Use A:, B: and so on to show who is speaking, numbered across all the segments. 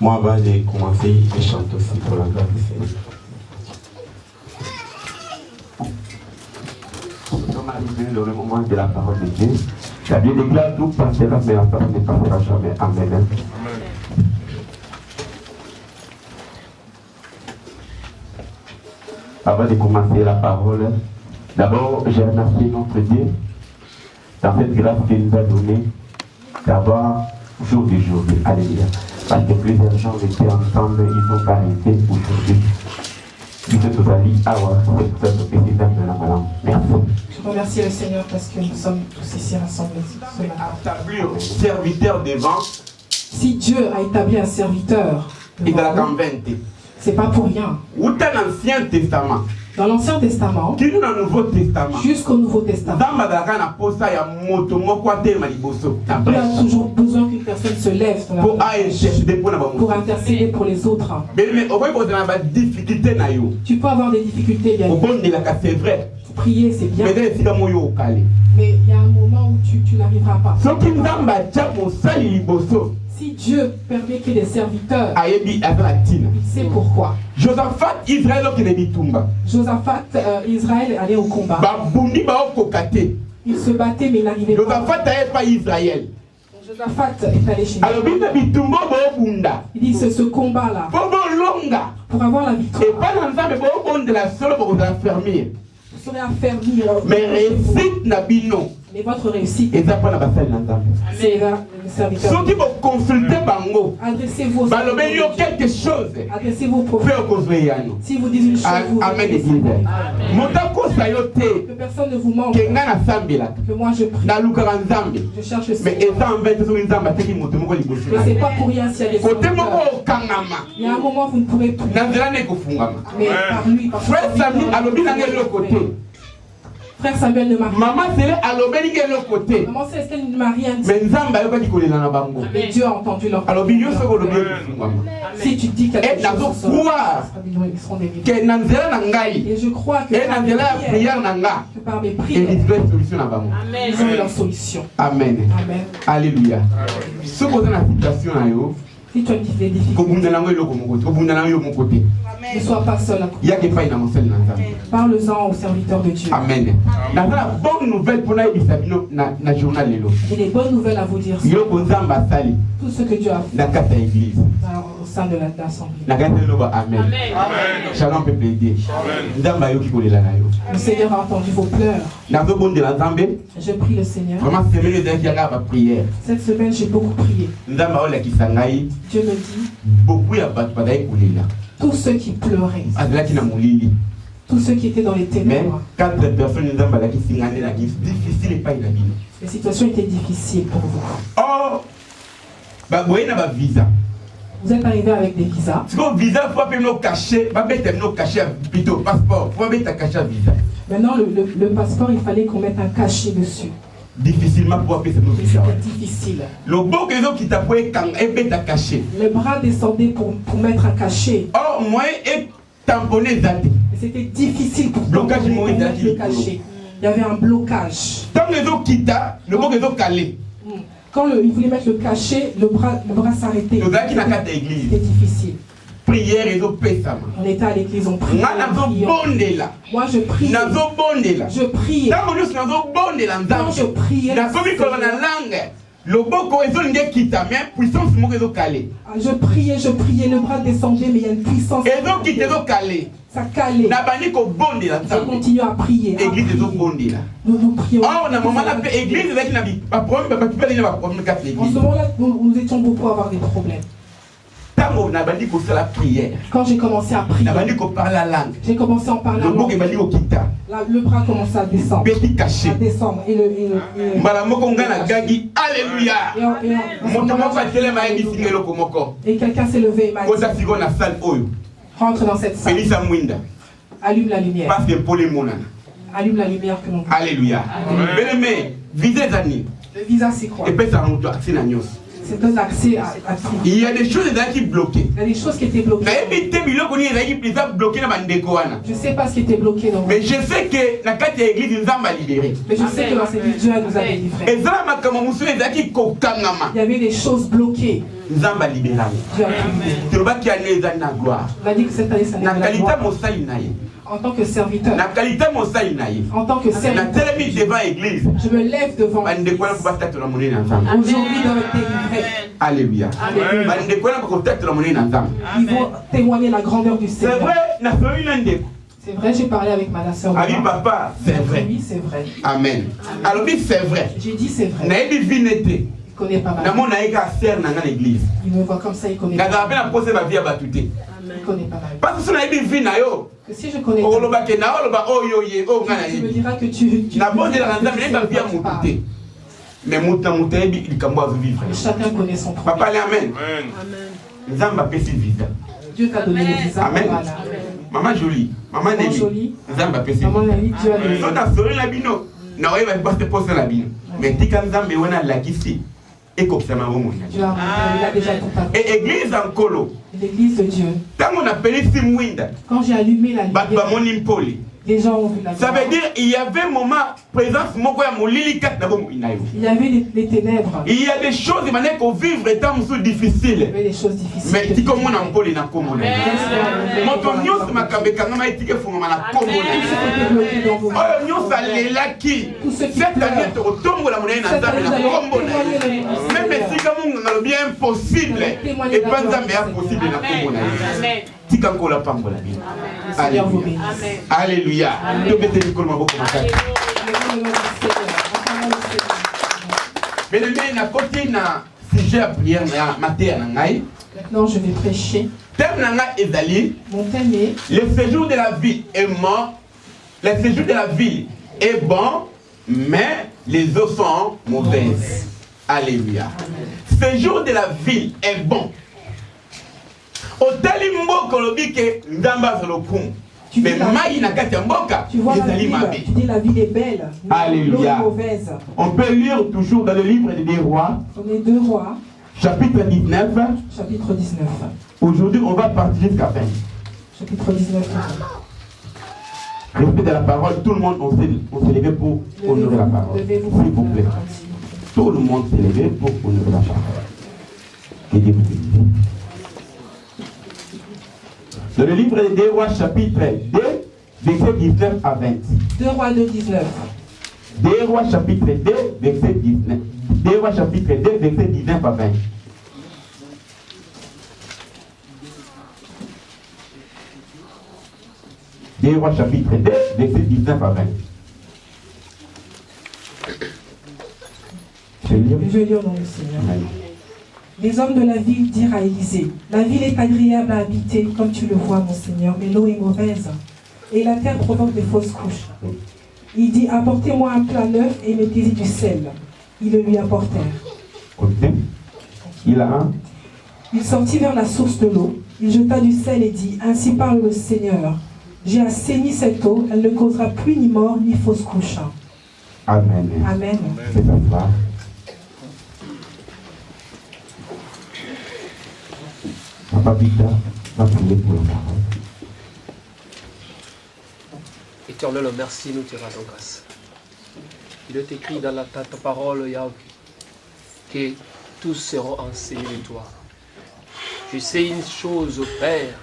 A: Moi, avant de commencer, je chante aussi pour la gloire du Seigneur. Nous sommes arrivés dans le moment de la parole de Dieu. La Bible déclare tout passera, mais la parole ne passera jamais. Amen. Avant de commencer la parole, d'abord, j'ai remercié notre Dieu dans cette grâce qu'il nous a donnée d'avoir jour d'aujourd'hui. Alléluia. Parce que plusieurs gens étaient ensemble, ils ont arrêté aujourd'hui. Merci.
B: Je remercie le Seigneur parce que nous sommes tous ici rassemblés.
A: Établir serviteur devant.
B: Si Dieu a établi un serviteur, c'est pas pour rien.
A: Ou dans l'Ancien Testament.
B: Dans l'Ancien Testament, jusqu'au Nouveau Testament, il y a toujours besoin qu'une personne se lève pour intercéder pour les autres. Tu peux avoir des difficultés, bien sûr. Prier, c'est bien. Mais il y a un moment où tu n'arriveras pas. Si Dieu permet qu'il y ait des serviteurs, il sait pourquoi.
A: Josaphat, Israël
B: allait au combat. Il se battait, mais il n'arrivait pas.
A: Josaphat n'avait pas Israël.
B: Josaphat est allé chez lui. Il dit ce combat-là, pour avoir la victoire, vous serez affermi.
A: Mais réussite,
B: mais votre réussite, c'est le serviteur. Adressez-vous
A: quelque chose.
B: Adressez-vous au prophète. Si vous dites une chose, vous que personne ne vous manque. Que moi je prie. Je cherche le Seigneur. Mais c'est pas pour rien s'il y a des serviteurs. Il y a un moment où vous ne pourrez plus. Mais par lui, par Frère Samuel ne m'a rien.
A: Maman côté.
B: Maman Célestine ne m'a rien dit. Mais Dieu a entendu leur parole. Si tu dis quelque chose, ils seront délivrés. Et je crois que par mes prières, ils ont eu leur solution.
A: Amen.
B: Amen.
A: Alléluia. Si tu
B: as des difficultés, ne sois pas seul à côté. Parle-en au serviteur de Dieu.
A: Amen.
B: J'ai des bonnes nouvelles à vous dire. Tout ce que Dieu a fait au sein de l'assemblée.
A: Amen. Shalom peuple de Dieu.
B: Le Seigneur a entendu vos pleurs. Je prie le Seigneur. Cette semaine, j'ai beaucoup prié. Dieu me dit, tous ceux qui pleuraient, tous ceux qui étaient dans les ténèbres, les situations étaient difficiles pour vous.
A: Oh,
B: vous êtes arrivé avec des visas. Maintenant, le passeport, il fallait qu'on mette un cachet dessus.
A: Difficilement pour appeler ce
B: C'était difficile.
A: Le
B: bras descendait pour mettre un cachet.
A: Oh, moi, et tamponner ça.
B: C'était difficile pour mettre le cachet. Il y avait un blocage. Quand il voulait mettre le cachet, le bras s'arrêtait. C'était difficile.
A: Prière et
B: on était à l'église, on priait. Moi je priais. Je priais. Quand je priais, je priais, le bras descendait, mais il y a une puissance. Ça calait. Je continue à prier. Nous prions. En ce moment-là, nous étions beaucoup à avoir des problèmes. Quand j'ai commencé à prier, j'ai commencé à en parler en langue. Le bras commençait à descendre. Et quelqu'un s'est levé et m'a dit, rentre dans cette salle. Allume la lumière. Allume la lumière que l'on voit.
A: Alléluia.
B: Le visa, c'est quoi? C'est un accès à tout.
A: Il y a des choses qui bloquées.
B: Il y a des choses qui étaient bloquées. Je ne sais pas ce qui était bloqué dans vous.
A: Mais je sais que la l'église nous a libérés.
B: Mais je sais que dans cette Dieu nous a délivrés. Il y avait des choses bloquées. Nzamba libéral.
C: Dieu a libéré. Il a dit que cette année, ça n'est pas la gloire. En tant que serviteur, en tant que serviteur, je me lève devant l'église. Aujourd'hui, doivent être délivrés.
B: Alléluia.
C: Ils vont témoigner la grandeur du Seigneur. C'est vrai, j'ai parlé avec ma sœur.
B: Ah oui, papa, c'est vrai.
C: Oui, c'est vrai.
B: Amen. Alors, oui, c'est vrai.
C: J'ai dit c'est vrai.
B: Il
C: connaît pas mal. Il me voit comme ça, il connaît pas mal. Il connaît pas mal. Que si je connais pas mal, tu me diras que tu mais chacun connaît son propre.
B: Papa, amen.
C: Dieu t'a donné le visa.
B: Amen. Maman jolie, maman jolie.
C: Maman Nelly, Dieu a donné.
B: Mais tu as la ici. Et comme ça,
C: Dieu a déjà tout appris.
B: Et église en colo.
C: L'église de Dieu. Quand j'ai allumé la lumière, les gens ont vu la lumière.
B: Ça veut dire qu'il y avait un moment, présence, il
C: y avait les ténèbres.
B: Il y a des choses qui qu'on vivre étant difficiles.
C: Il y avait des choses difficiles.
B: Mais tu comme on poli na komo na. Moto nyos makabeka ngama etike funga na komo na. Oh nyos alelaki. Cette année to tombo la monnaie na nzambe na kombo na. Même si comme on a bien impossible et pas nzambe impossible na kombo na. Amen. Tika ko la pambo la bien. Alléluia. Alléluia. To bete ni kolma boko makati. Mais le bien na côté na sujet à prière na matin na ngai.
C: Maintenant, je vais prêcher.
B: Mon thème est le séjour de la ville est mort. Le séjour de la ville est bon, mais les eaux sont mauvaises. Alléluia. Le séjour de la ville est bon. Au talimbo kolobike ndamba zolokum. Mais maï na katamboka.
C: Tu vois la ville est belle.
B: Alléluia.
C: Mauvaise.
B: On peut lire toujours dans le livre des rois.
C: On est 2 rois.
B: Chapitre 19.
C: Chapitre 19.
B: Aujourd'hui, on va partir jusqu'à 20.
C: Chapitre 19.
B: Respect de la parole, tout le monde, on s'est levé pour honorer la parole. S'il vous plaît. Tout le monde s'est levé pour honorer la parole. Que Dieu vous bénisse. Dans le livre des rois, chapitre 2, verset 19 à 20.
C: 2 rois 2, 19.
B: 2 rois, chapitre 2, verset 19. 2 rois, chapitre 2, verset 19 à 20. Des rois chapitre 2, verset 19 à 20.
C: Je vais lire dans le Seigneur. Amen. Les hommes de la ville dirent à Élisée, la ville est agréable à habiter, comme tu le vois, mon Seigneur, mais l'eau est mauvaise, et la terre provoque des fausses couches. Il dit, apportez-moi un plat neuf et mettez-y du sel. Ils le lui apportèrent. Il sortit vers la source de l'eau, il jeta du sel et dit, ainsi parle le Seigneur. J'ai assaini cette eau, elle ne causera plus ni mort ni fausse couche.
B: Amen.
C: Amen.
B: C'est ça. Papa Pita va prier pour la parole.
D: Éternel, merci, nous te rendons grâce. Il est écrit dans ta parole, Yahweh, que tous seront enseignés de toi. Je sais une chose, Père.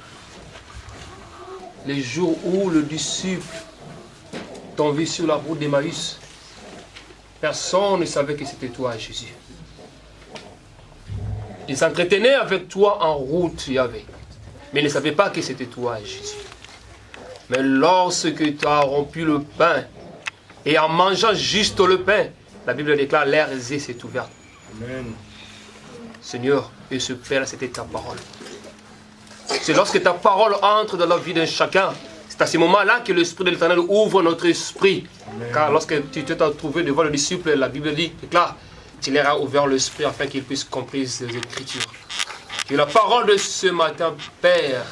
D: Les jours où le disciple t'ont vu sur la route d'Emmaüs, personne ne savait que c'était toi, Jésus. Ils s'entretenaient avec toi en route, Yahvé, mais ils ne savaient pas que c'était toi, Jésus. Mais lorsque tu as rompu le pain, et en mangeant juste le pain, la Bible déclare, l'air aisé s'est ouvert. Amen. Seigneur, et ce Père, c'était ta parole. C'est lorsque ta parole entre dans la vie d'un chacun, c'est à ce moment-là que l'Esprit de l'Éternel ouvre notre esprit. Amen. Car lorsque tu t'es trouvé devant le disciple, la Bible dit, déclare, tu leur as ouvert l'esprit afin qu'ils puissent comprendre les Écritures. Que la parole de ce matin, Père,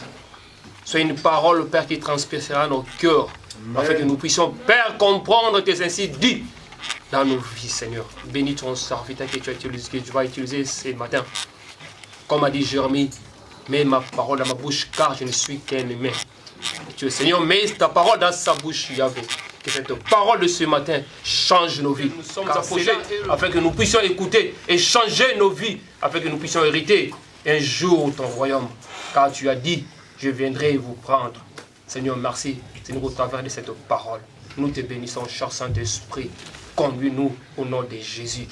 D: soit une parole, Père, qui transpercera nos cœurs. Amen. Afin que nous puissions, Père, comprendre tes ainsi dit dans nos vies, Seigneur. Bénis ton serviteur que tu vas utiliser ce matin. Comme a dit Jérémie, mets ma parole dans ma bouche, car je ne suis qu'un humain. Tu, Seigneur, mets ta parole dans sa bouche, Yahvé. Que cette parole de ce matin change nos vies. Nous sommes approchés afin que nous puissions écouter et changer nos vies, afin que nous puissions hériter un jour ton royaume, car tu as dit, je viendrai vous prendre. Seigneur, merci, Seigneur, au travers de cette parole. Nous te bénissons, cher Saint-Esprit. Conduis-nous au nom de Jésus.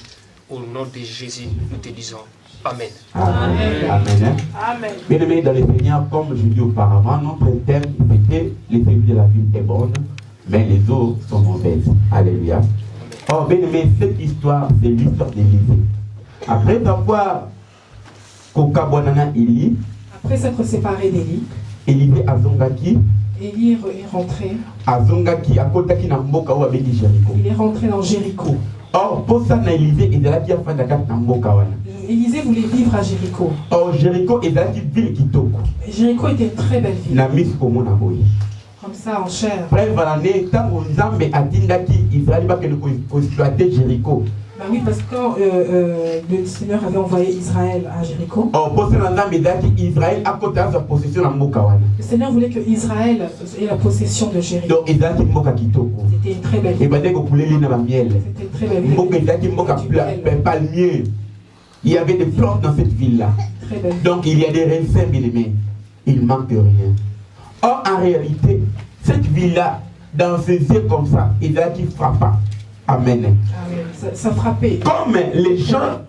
D: Au nom de Jésus, nous te disons Amen.
A: Amen. Amen.
D: Amen.
A: Bien aimés dans les Seigneurs, comme je dis auparavant, notre thème était les fruits de la vie est bonne, mais les eaux sont mauvaises. Alléluia. Oh, bien aimés, cette histoire, c'est l'histoire d'Élisée. Après avoir Kokabonana Eli,
C: après s'être séparé d'Élie,
A: Élisée Azongaki,
C: Élie est rentré.
A: Azongaki, Akotaki na mboka ou avec Jéricho.
C: Il est rentré dans Jéricho.
A: Or, pour ça, Élisée est là qui a fait la mboka wana.
C: Élisée voulait vivre à Jéricho.
A: Or, Jéricho est là qui vit Kitoko.
C: Jéricho était une très belle ville.
A: La mise comme on a voulu.
C: Comme ça, en chair.
A: Bref, l'année, tant qu'on Zambé a dit Israël va exploiter Jéricho.
C: Bah oui, parce que quand le Seigneur avait envoyé Israël à Jéricho,
A: Israël a côté sa possession en Mokawana.
C: le Seigneur voulait que Israël ait la possession de Jéricho.
A: Donc, Israël qui moka kitoko.
C: C'était une très belle ville.
A: Et qu'on pouvait lire dans miel.
C: C'était une très belle ville.
A: Moka qui moka palmier. Il y avait des plantes dans cette ville-là.
C: Très belle ville.
A: Donc, il y a des raisins, bien aimés. Il ne manque rien. Or, en réalité, cette ville-là, dans ses yeux comme ça, Israël qui frappa. Amen.
C: Amen. Ça frappait.
A: Comme les gens,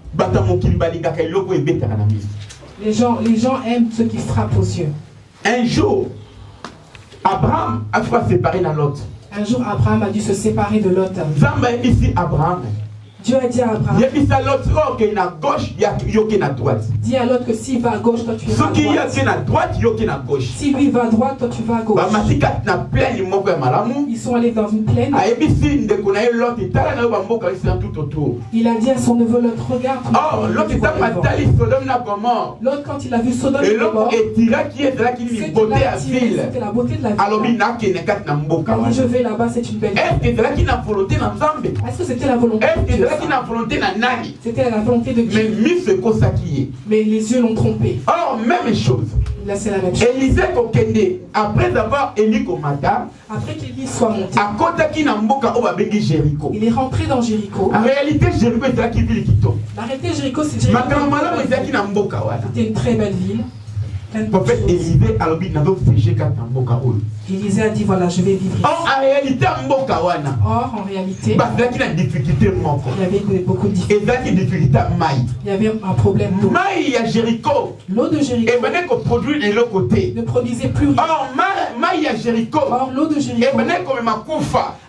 C: les gens aiment ceux qui frappent aux yeux.
A: Un jour, Abraham a fait séparer dans l'autre.
C: Un jour, Abraham a dû se séparer de Lot.
A: Zamba est ici Abraham.
C: Dieu a dit à Abraham,
A: dis à
C: l'autre que s'il va à gauche, toi tu vas à droite. Si lui va à droite, toi tu vas à gauche. Ils sont allés dans une plaine. Il a dit à son neveu, l'autre, regarde. L'autre, quand il a vu Sodome et Gomorrhe, c'était la beauté de la ville. Quand je vais là-bas, c'est une belle ville. Est-ce que c'était la volonté de Dieu? C'était la volonté de Dieu. Mais les yeux l'ont trompé.
A: Or, même chose.
C: Là, c'est la même chose.
A: Élisée Kokende, après avoir Élie Komata,
C: après qu'Élie soit monté,
A: Jéricho.
C: Il est rentré dans Jéricho.
A: En réalité, Jéricho est là qui vit Kito.
C: La réalité, Jéricho, c'est Jéricho. C'était une très belle ville.
A: Le prophète Élisée a dit Élisée
C: a dit voilà, je vais vivre ici.
A: Or, en réalité,
C: il y avait beaucoup de difficultés. Il y avait un problème d'eau. L'eau de Jéricho ne produisait plus rien. Or, l'eau de Jéricho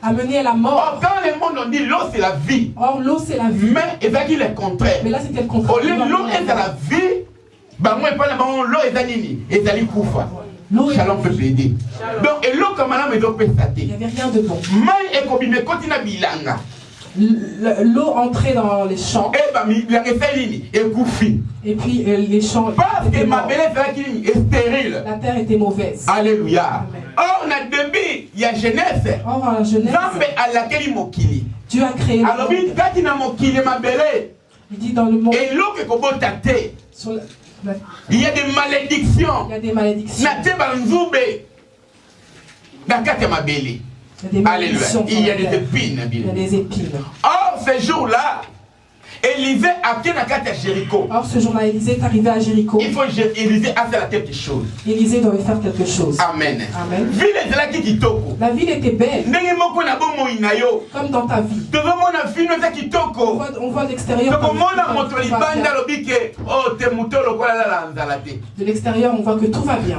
C: a mené à la mort.
A: Or, quand le monde dit l'eau c'est la vie.
C: Or, l'eau c'est la vie.
A: Mais il va dire le contraire.
C: Mais là, c'était le contraire.
A: L'eau est à la vie. L'eau est à nini. Shalom peut plaider. Donc, et l'eau comme madame est donc
C: il n'y avait rien de bon. L'eau entrait dans les champs. Et puis les champs étaient morts. La terre était mauvaise.
A: Alléluia. Or, on a début, il y a jeunesse.
C: Or, en jeunesse, Dieu a créé le monde. Il dit dans le monde.
A: Il y a des malédictions.
C: Il y a des malédictions.
A: Alléluia. Il y a des épines.
C: Il y a des épines.
A: Or, ce jour-là, Élisée a été à Jéricho.
C: Or, ce jour-là, Élisée est arrivé à Jéricho.
A: Il faut Élisée a fait quelque chose.
C: Élisée devait faire quelque chose.
A: Amen.
C: Amen.
A: La
C: ville était belle. Comme dans ta vie. On voit l'extérieur. De l'extérieur, on voit que tout va bien.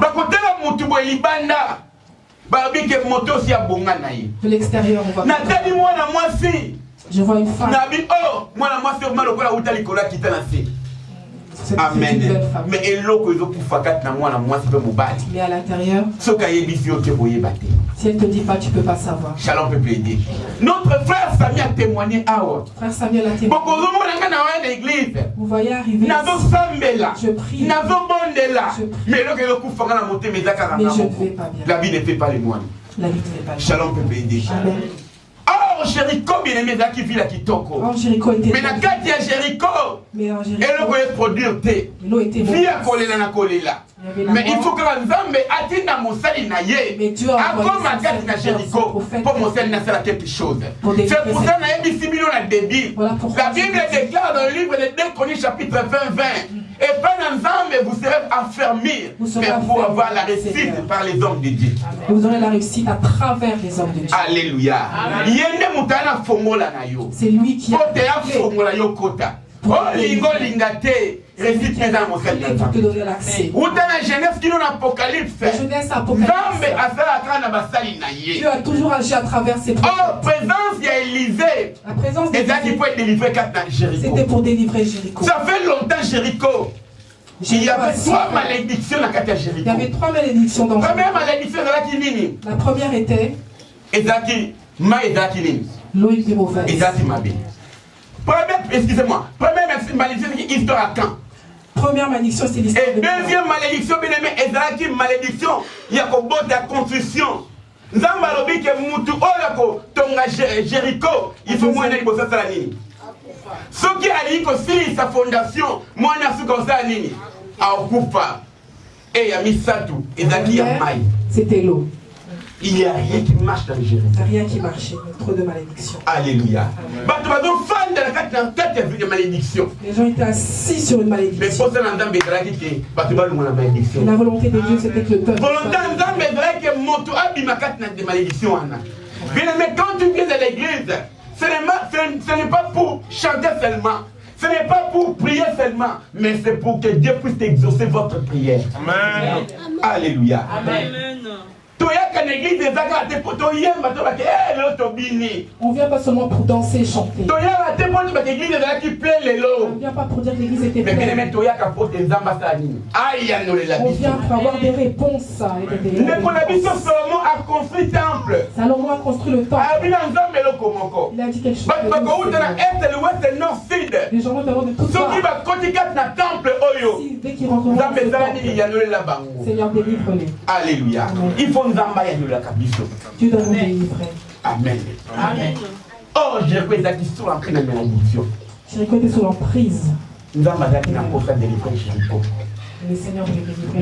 C: De l'extérieur, on voit que je vois une femme.
A: Amen. Mais
C: à l'intérieur, si elle ne te dit pas, tu ne peux pas savoir.
A: Shalom peut plaider. Notre frère Samuel a témoigné.
C: Frère Samuel a témoigné. Vous voyez arriver. Je prie. Mais je ne vais pas bien.
A: La vie ne fait pas les moines.
C: La vie ne fait pas les moines.
A: Shalom peut plaider.
C: Amen.
A: Or, Jéricho, bien aimé, qui vit la Kitoko.
C: Or, Jéricho était.
A: Mais dans Jéricho,
C: mais en Jéricho,
A: elle peut produire thé.
C: L'eau était bonne.
A: Mais il faut que Nzambe atteigne mon sali na ye.
C: Mais Dieu a envoyé
A: na Jéricho pour mon sali na faire quelque chose. C'est pour ça que na débit. La Bible déclare dans le livre de 2 Chroniques chapitre 20.
B: Et pas ensemble, vous serez affermis pour avoir la réussite par les hommes de Dieu.
C: Vous aurez la réussite à travers les hommes de Dieu.
B: Alléluia.
C: C'est lui qui a te donner l'accès. Jeunesse apocalypse. Dieu a toujours agi à travers ses prophètes. La présence d'Élie, c'était pour délivrer Jéricho.
B: Ça fait longtemps Jéricho. Il y avait 3 malédictions dans Jéricho.
C: Il y avait 3 malédictions dans Jéricho.
B: La
C: première était l'eau était mauvaise.
B: Excusez-moi. Première malédiction, c'est l'histoire à Caen.
C: Première malédiction, c'est l'histoire de Caen.
B: Deuxième malédiction, bien aimé, c'est malédiction. Il y a de la construction. Nzamba lobi ke mutu oyo tonga Jéricho, il faut moins bossa sala nini. Soki ali ko si sa fondation, mwana suka sala nini. Akufa. Et ya misatu, ezaki ya mai.
C: C'était l'eau.
B: Il n'y a rien qui marche dans le Jéricho.
C: Il n'y a rien qui marchait, trop de malédictions.
B: Alléluia. Les
C: gens étaient assis sur une malédiction. La volonté de Dieu, c'était que le peuple.
B: Mais quand tu viens à l'église, ce n'est pas pour chanter seulement. Ce n'est pas pour prier seulement, mais c'est pour que Dieu puisse exaucer votre prière. Amen. Alléluia. Amen.
C: On vient pas seulement pour danser et chanter. On vient pas pour dire que l'église était pleine. On vient pour avoir des réponses.
B: Salomon a construit le temple.
C: Salomon a construit le temple. Il a dit quelque chose. Les gens vont venir de toutes parts. Dès qu'ils rentreront dans le temple, Seigneur, délivre-les.
B: Alléluia. Il faut
C: Dieu doit nous délivrer.
B: Amen. Amen. Oh, Jéricho est sur l'entrée de la malédiction.
C: Jéricho était sous l'emprise.
B: Nous avons délivré Jéricho.
C: Le Seigneur voulait délivrer.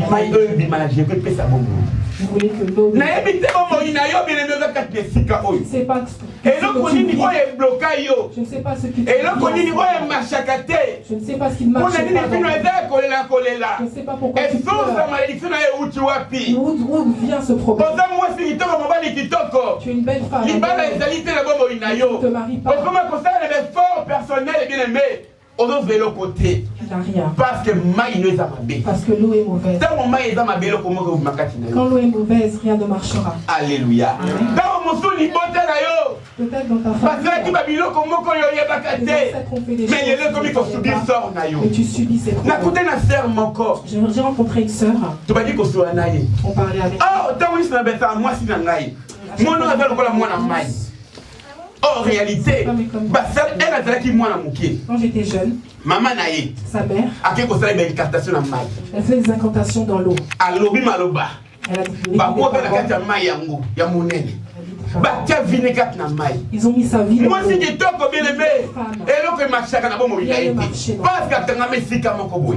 C: Vous voulez que l'eau. Je ne sais pas ce que je ne sais pas ce qui te je ne sais pas ce qui ne marche pas. Je ne sais pas pourquoi tu pleures. D'où vient ce problème? Tu es une belle femme. Tu ne te maries pas.
B: On ouvre le côté. Parce que
C: l'eau est mauvaise. Quand l'eau est mauvaise, rien ne marchera.
B: Alléluia.
C: Peut-être dans ta famille. Mais tu subis ces problèmes. J'ai rencontré une sœur. On parlait avec elle.
B: En réalité,
C: quand j'étais jeune, sa mère, elle fait des incantations dans l'eau. Elle a dit ils ont mis sa vie dans l'eau.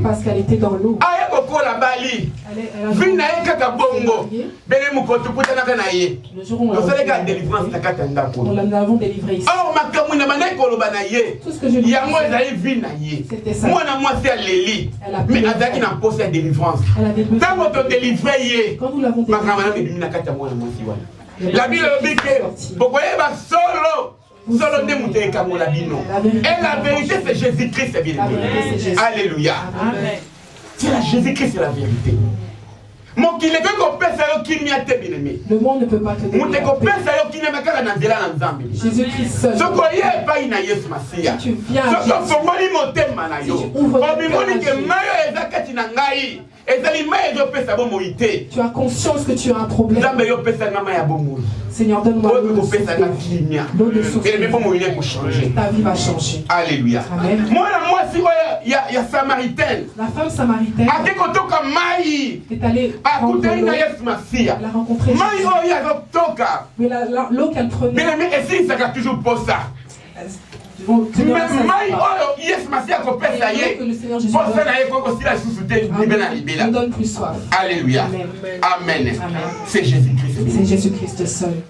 C: Parce qu'elle était dans l'eau. Le jour où on l'avons délivré ici. Tout ce que je lui dis, c'était ça. Quand nous l'avons délivré,
B: la Bible dit que pourquoi il va solo ne mouté comme la Bible. Et la vérité c'est Jésus-Christ, c'est bien. Alléluia. C'est la Jésus-Christ, c'est la vérité.
C: Le monde ne peut pas te donner Jésus-Christ seul. Si tu viens à Jésus, si tu ouvres tu as conscience que tu as un problème. Seigneur, donne-moi l'eau de source. Ta vie va changer.
B: Alléluia.
C: Amen.
B: Il y a Samaritaine.
C: La femme samaritaine est allée prendre l'eau. Elle a rencontré Jésus. Mais l'eau qu'elle prenait. Nous donne plus soif.
B: Alléluia. Amen. C'est Jésus-Christ.
C: C'est Jésus-Christ seul.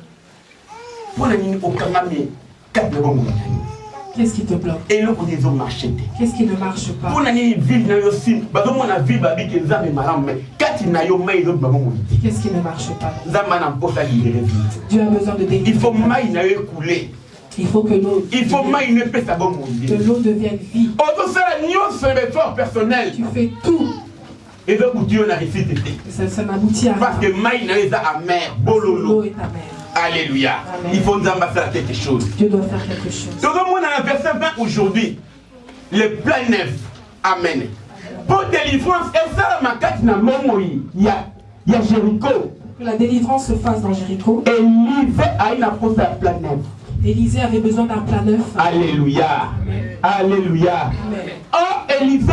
C: Qu'est-ce qui te bloque?
B: Et le côté ont marché.
C: Qu'est-ce qui ne marche pas?
B: Pour n'aller vivre dans le sim, parce que mon avis va dire que ça me marre, mais quand il n'a pas eu de maman,
C: qu'est-ce qui ne marche pas?
B: ça m'a pas libéré.
C: Dieu a besoin de délivrer.
B: Il faut maïs n'aille couler.
C: Il faut que l'eau.
B: Il faut maïs ne peut pas
C: que l'eau devienne vie.
B: Autant ça la nuance sur l'effort personnel.
C: Tu fais tout.
B: Et donc Dieu n'a réussi.
C: Ça n'aboutit à rien.
B: Parce que maïs n'aille pas amer, bololo.
C: L'eau est amère.
B: Alléluia.
C: Amen.
B: Il faut nous ambasser quelque chose.
C: Dieu doit faire quelque chose.
B: Donc, on a un verset 20 aujourd'hui. Le plein neuf. Amen. Pour délivrance, et ça, ma carte n'a pas mouru. Il y a Jéricho.
C: Que la délivrance se fasse dans Jéricho.
B: Élisée a une apôtre à plein neuf.
C: Élisée avait besoin d'un plat neuf.
B: Alléluia. Alléluia.
C: Amen.
B: Oh, Élisée,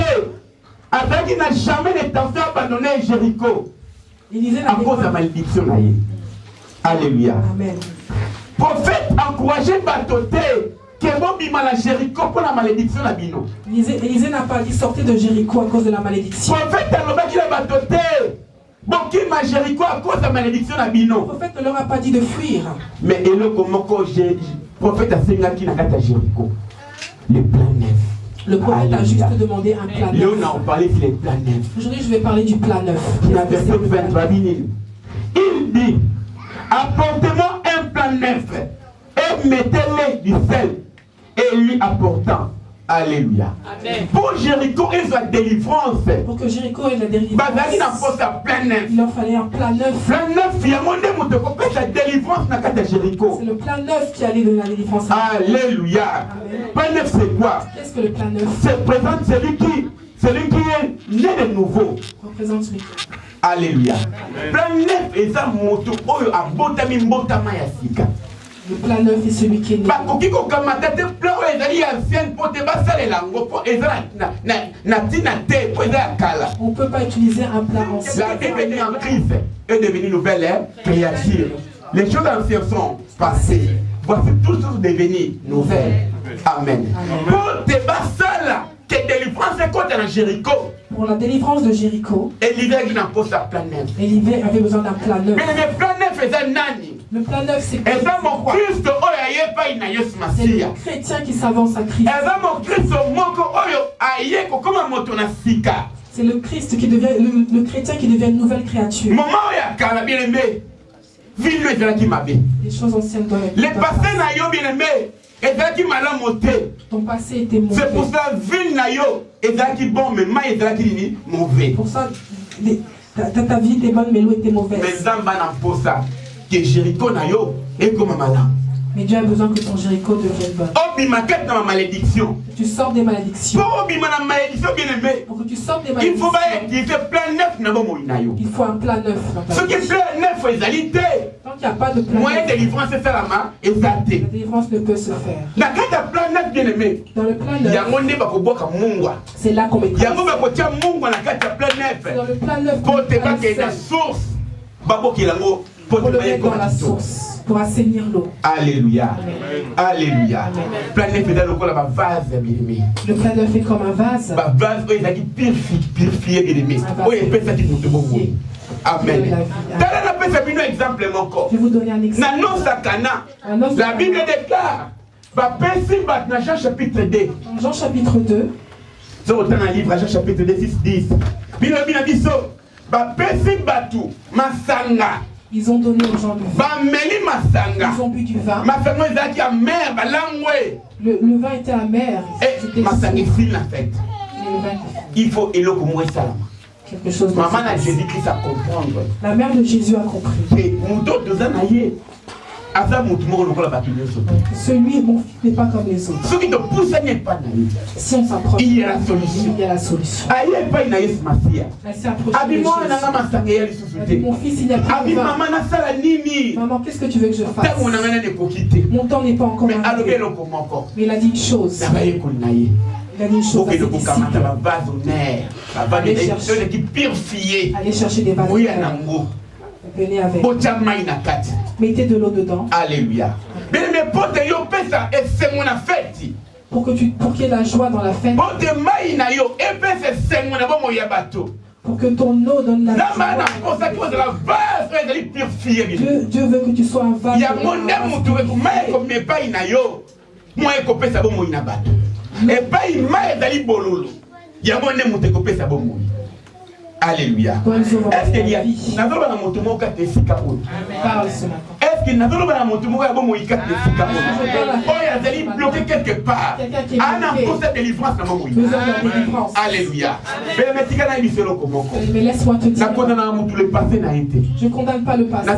B: avec qui n'a jamais l'intention d'abandonner Jéricho.
C: Élisée
B: À cause de la malédiction. Alléluia.
C: Amen.
B: Prophète encouragé Batoté que bon bima la Jéricho pour la malédiction la bino.
C: Élisée n'a pas dit sortir de Jéricho à cause de la malédiction.
B: Prophète a l'obé qui la Batoté. Bon qui m'a Jéricho à cause de la malédiction la bino.
C: Le prophète ne leur a pas dit de fuir.
B: Mais et le comment prophète a signé qui n'a qu'à Jéricho. Le plein neuf.
C: Le prophète a juste demandé un plat neuf.
B: Là on a parlé sur les plans neufs.
C: Aujourd'hui je vais parler du plat neuf.
B: Dans le verset 23, il dit apportez-moi un plat neuf et mettez-le du sel et lui apportant. Alléluia.
C: Amen.
B: Pour Jéricho, il faut la délivrance.
C: Pour que Jéricho ait la délivrance, il leur fallait un plat neuf.
B: Plat neuf, il y a mon démon de couper la délivrance dans le cas de Jéricho.
C: C'est le plat neuf qui allait donner la délivrance.
B: Alléluia. Plat neuf, c'est quoi?
C: Qu'est-ce que le plat neuf?
B: C'est présente celui qui est né de nouveau.
C: Représente celui qui.
B: Alléluia. Plat neuf, et ça, moto, oyo, abotami, mbotama ya sika.
C: Le plat neuf est celui qui est né.
B: Bakoki kokamata te plan oyo ezali ya ancienne mpo te basalela yango mpo eza na ntina te mpo eza ya kala.
C: On ne peut pas utiliser un plat ancien.
B: La Bible en Christ est devenue nouvelle créature. Les choses anciennes sont passées. Voici tout sont devenues nouvelles. Amen. Pour te basala que délivrance est contre la Jéricho.
C: Pour la délivrance de Jéricho,
B: Élisée qui n'a pas sa plan neuf.
C: Élisée avait besoin d'un plat neuf.
B: Mais le plan neuf est un nani.
C: Le plat neuf, c'est
B: Et ça, mon Christ, oyo pas ina Yesu
C: c'est le
B: Masia.
C: chrétien qui s'avance à Christ.
B: Et ça, mon Christ, moko oyo aye kokoma moto na sika.
C: C'est le Christ qui devient, le chrétien qui devient une nouvelle créature.
B: Moment oyo akala bien aimé. Ville ezalaki mabe.
C: Les choses anciennes doivent être.
B: Le passé na yo bien aimé. Ezalaki malamu te.
C: Ton passé était mauvais.
B: C'est pour ça ville na yo ezalaki bon mais ma ezalaki nini mauvais.
C: Pour ça, ta vie était bonne mais l'eau était mauvaise.
B: Mais Zamba na posa que Jéricho na yo est comme malamu.
C: Mais Dieu a besoin que ton Jéricho devienne bon.
B: Obima kat na malédiction.
C: Tu sors des malédictions.
B: Pour obima na malédiction bien aimé.
C: Pour que tu sortes des
B: Il
C: malédictions,
B: faut pas utiliser plein neuf na bomo na yo.
C: il faut un plat neuf dans ta
B: Ce qui est
C: vie.
B: plein neuf ezali te.
C: Tant qu'il n'y a pas de plat
B: Moyen de
C: neuf,
B: délivrance c'est ça la main ezate.
C: la délivrance ne peut se faire.
B: Na kata plein neuf bien aimé.
C: Dans le plat neuf,
B: Yango nde bakoboka mungwa.
C: c'est là qu'on met
B: Yango bakotia mungwa na kata plein neuf.
C: dans le plat neuf
B: Po te
C: qu'on met
B: bakende na
C: un sel
B: source. Babokela ngo po
C: pour
B: te
C: le
B: baye
C: mettre dans la
B: ko.
C: source, pour assainir l'eau.
B: Alléluia. Alléluia.
C: Amen.
B: Plein neuf eza lokola ba vase bien aimé.
C: Le plat neuf est comme un vase.
B: Ba vase oyo ezalaki purifié bien aimé. Oyo epesaki moto bomoi. Amen. Tala napesa bino exemple moko.
C: Je vais vous donner un exemple.
B: Na non sakana.
C: Un os de
B: La Bible
C: Cana.
B: déclare. Bapesi bat na Jean chapitre 2.
C: Dans Jean chapitre 2,
B: Sur autant un livre, Jean chapitre 2, 6, 10. Bino bina biso. Bapesi batu masanga.
C: ils ont donné aux gens du vin.
B: Bameli masanga.
C: Ils ont bu du vin.
B: Masanga ezalaki ya mer balangwe.
C: Le vin était amer.
B: Et masanga esili na fête.
C: Et le vin était fini.
B: Il faut eloko mo esalama.
C: Quelque chose de
B: Maman a Jésus-Christ à comprendre.
C: La mère de Jésus a compris.
B: Et moto toza na ye. Aza motu moko lokola bato nyonso.
C: Celui, mon fils, n'est pas comme les autres.
B: Soki topusani epai na ye.
C: Si on s'approche,
B: Il y a la solution.
C: il y a la solution.
B: Aye epai na Yesu Masia.
C: Elle s'est approchée de
B: Abi mwana nanga
C: Jésus.
B: masanga ya lisusu
C: Elle dit,
B: te.
C: mon fils, il n'y a plus
B: Abi
C: de vin.
B: mama nasala nini?
C: Maman, qu'est-ce que tu veux que je fasse?
B: Ntango na ngai nani ekoki te.
C: Mon temps n'est pas encore
B: Mais alobi
C: arrivé.
B: eloko moko.
C: Mais il a dit une chose.
B: Na bayekoli na ye.
C: Il a dit une chose à
B: okende
C: ses
B: kokamata
C: disciples.
B: bavase honneur. Bavase ezalaki purifié.
C: Allez chercher des vases.
B: Oya nango.
C: Venez avec.
B: Botia mai na kati.
C: Mettez de l'eau dedans.
B: Alléluia. Bien mes potes yo pesa esengo na fête.
C: Pour qu'il y ait la joie dans la fête.
B: Pote mai na yo epesa esengo na bomo ya bato.
C: Pour que ton eau donne la
B: Namba na
C: joie.
B: posa ko la vase ezali purifié.
C: Dieu veut que tu sois un vase.
B: Ya monde mutu ko mai ko me pai na yo. moi ekopesa bomoi na bato et pas ima ezali bololo yango nde moto ekopesa bomoi. Alléluia. Est-ce qu'il y a nazoloba na moto moko te sika oyo? Est-ce que nazoloba na moto moko ya bomoi ka te sika oyo? Oyo azali bloqué quelque part. Ana mposa délivrance na bomoi. Alléluia.
C: Mais laisse-moi te dire.
B: Je
C: ne condamne pas le passé. Je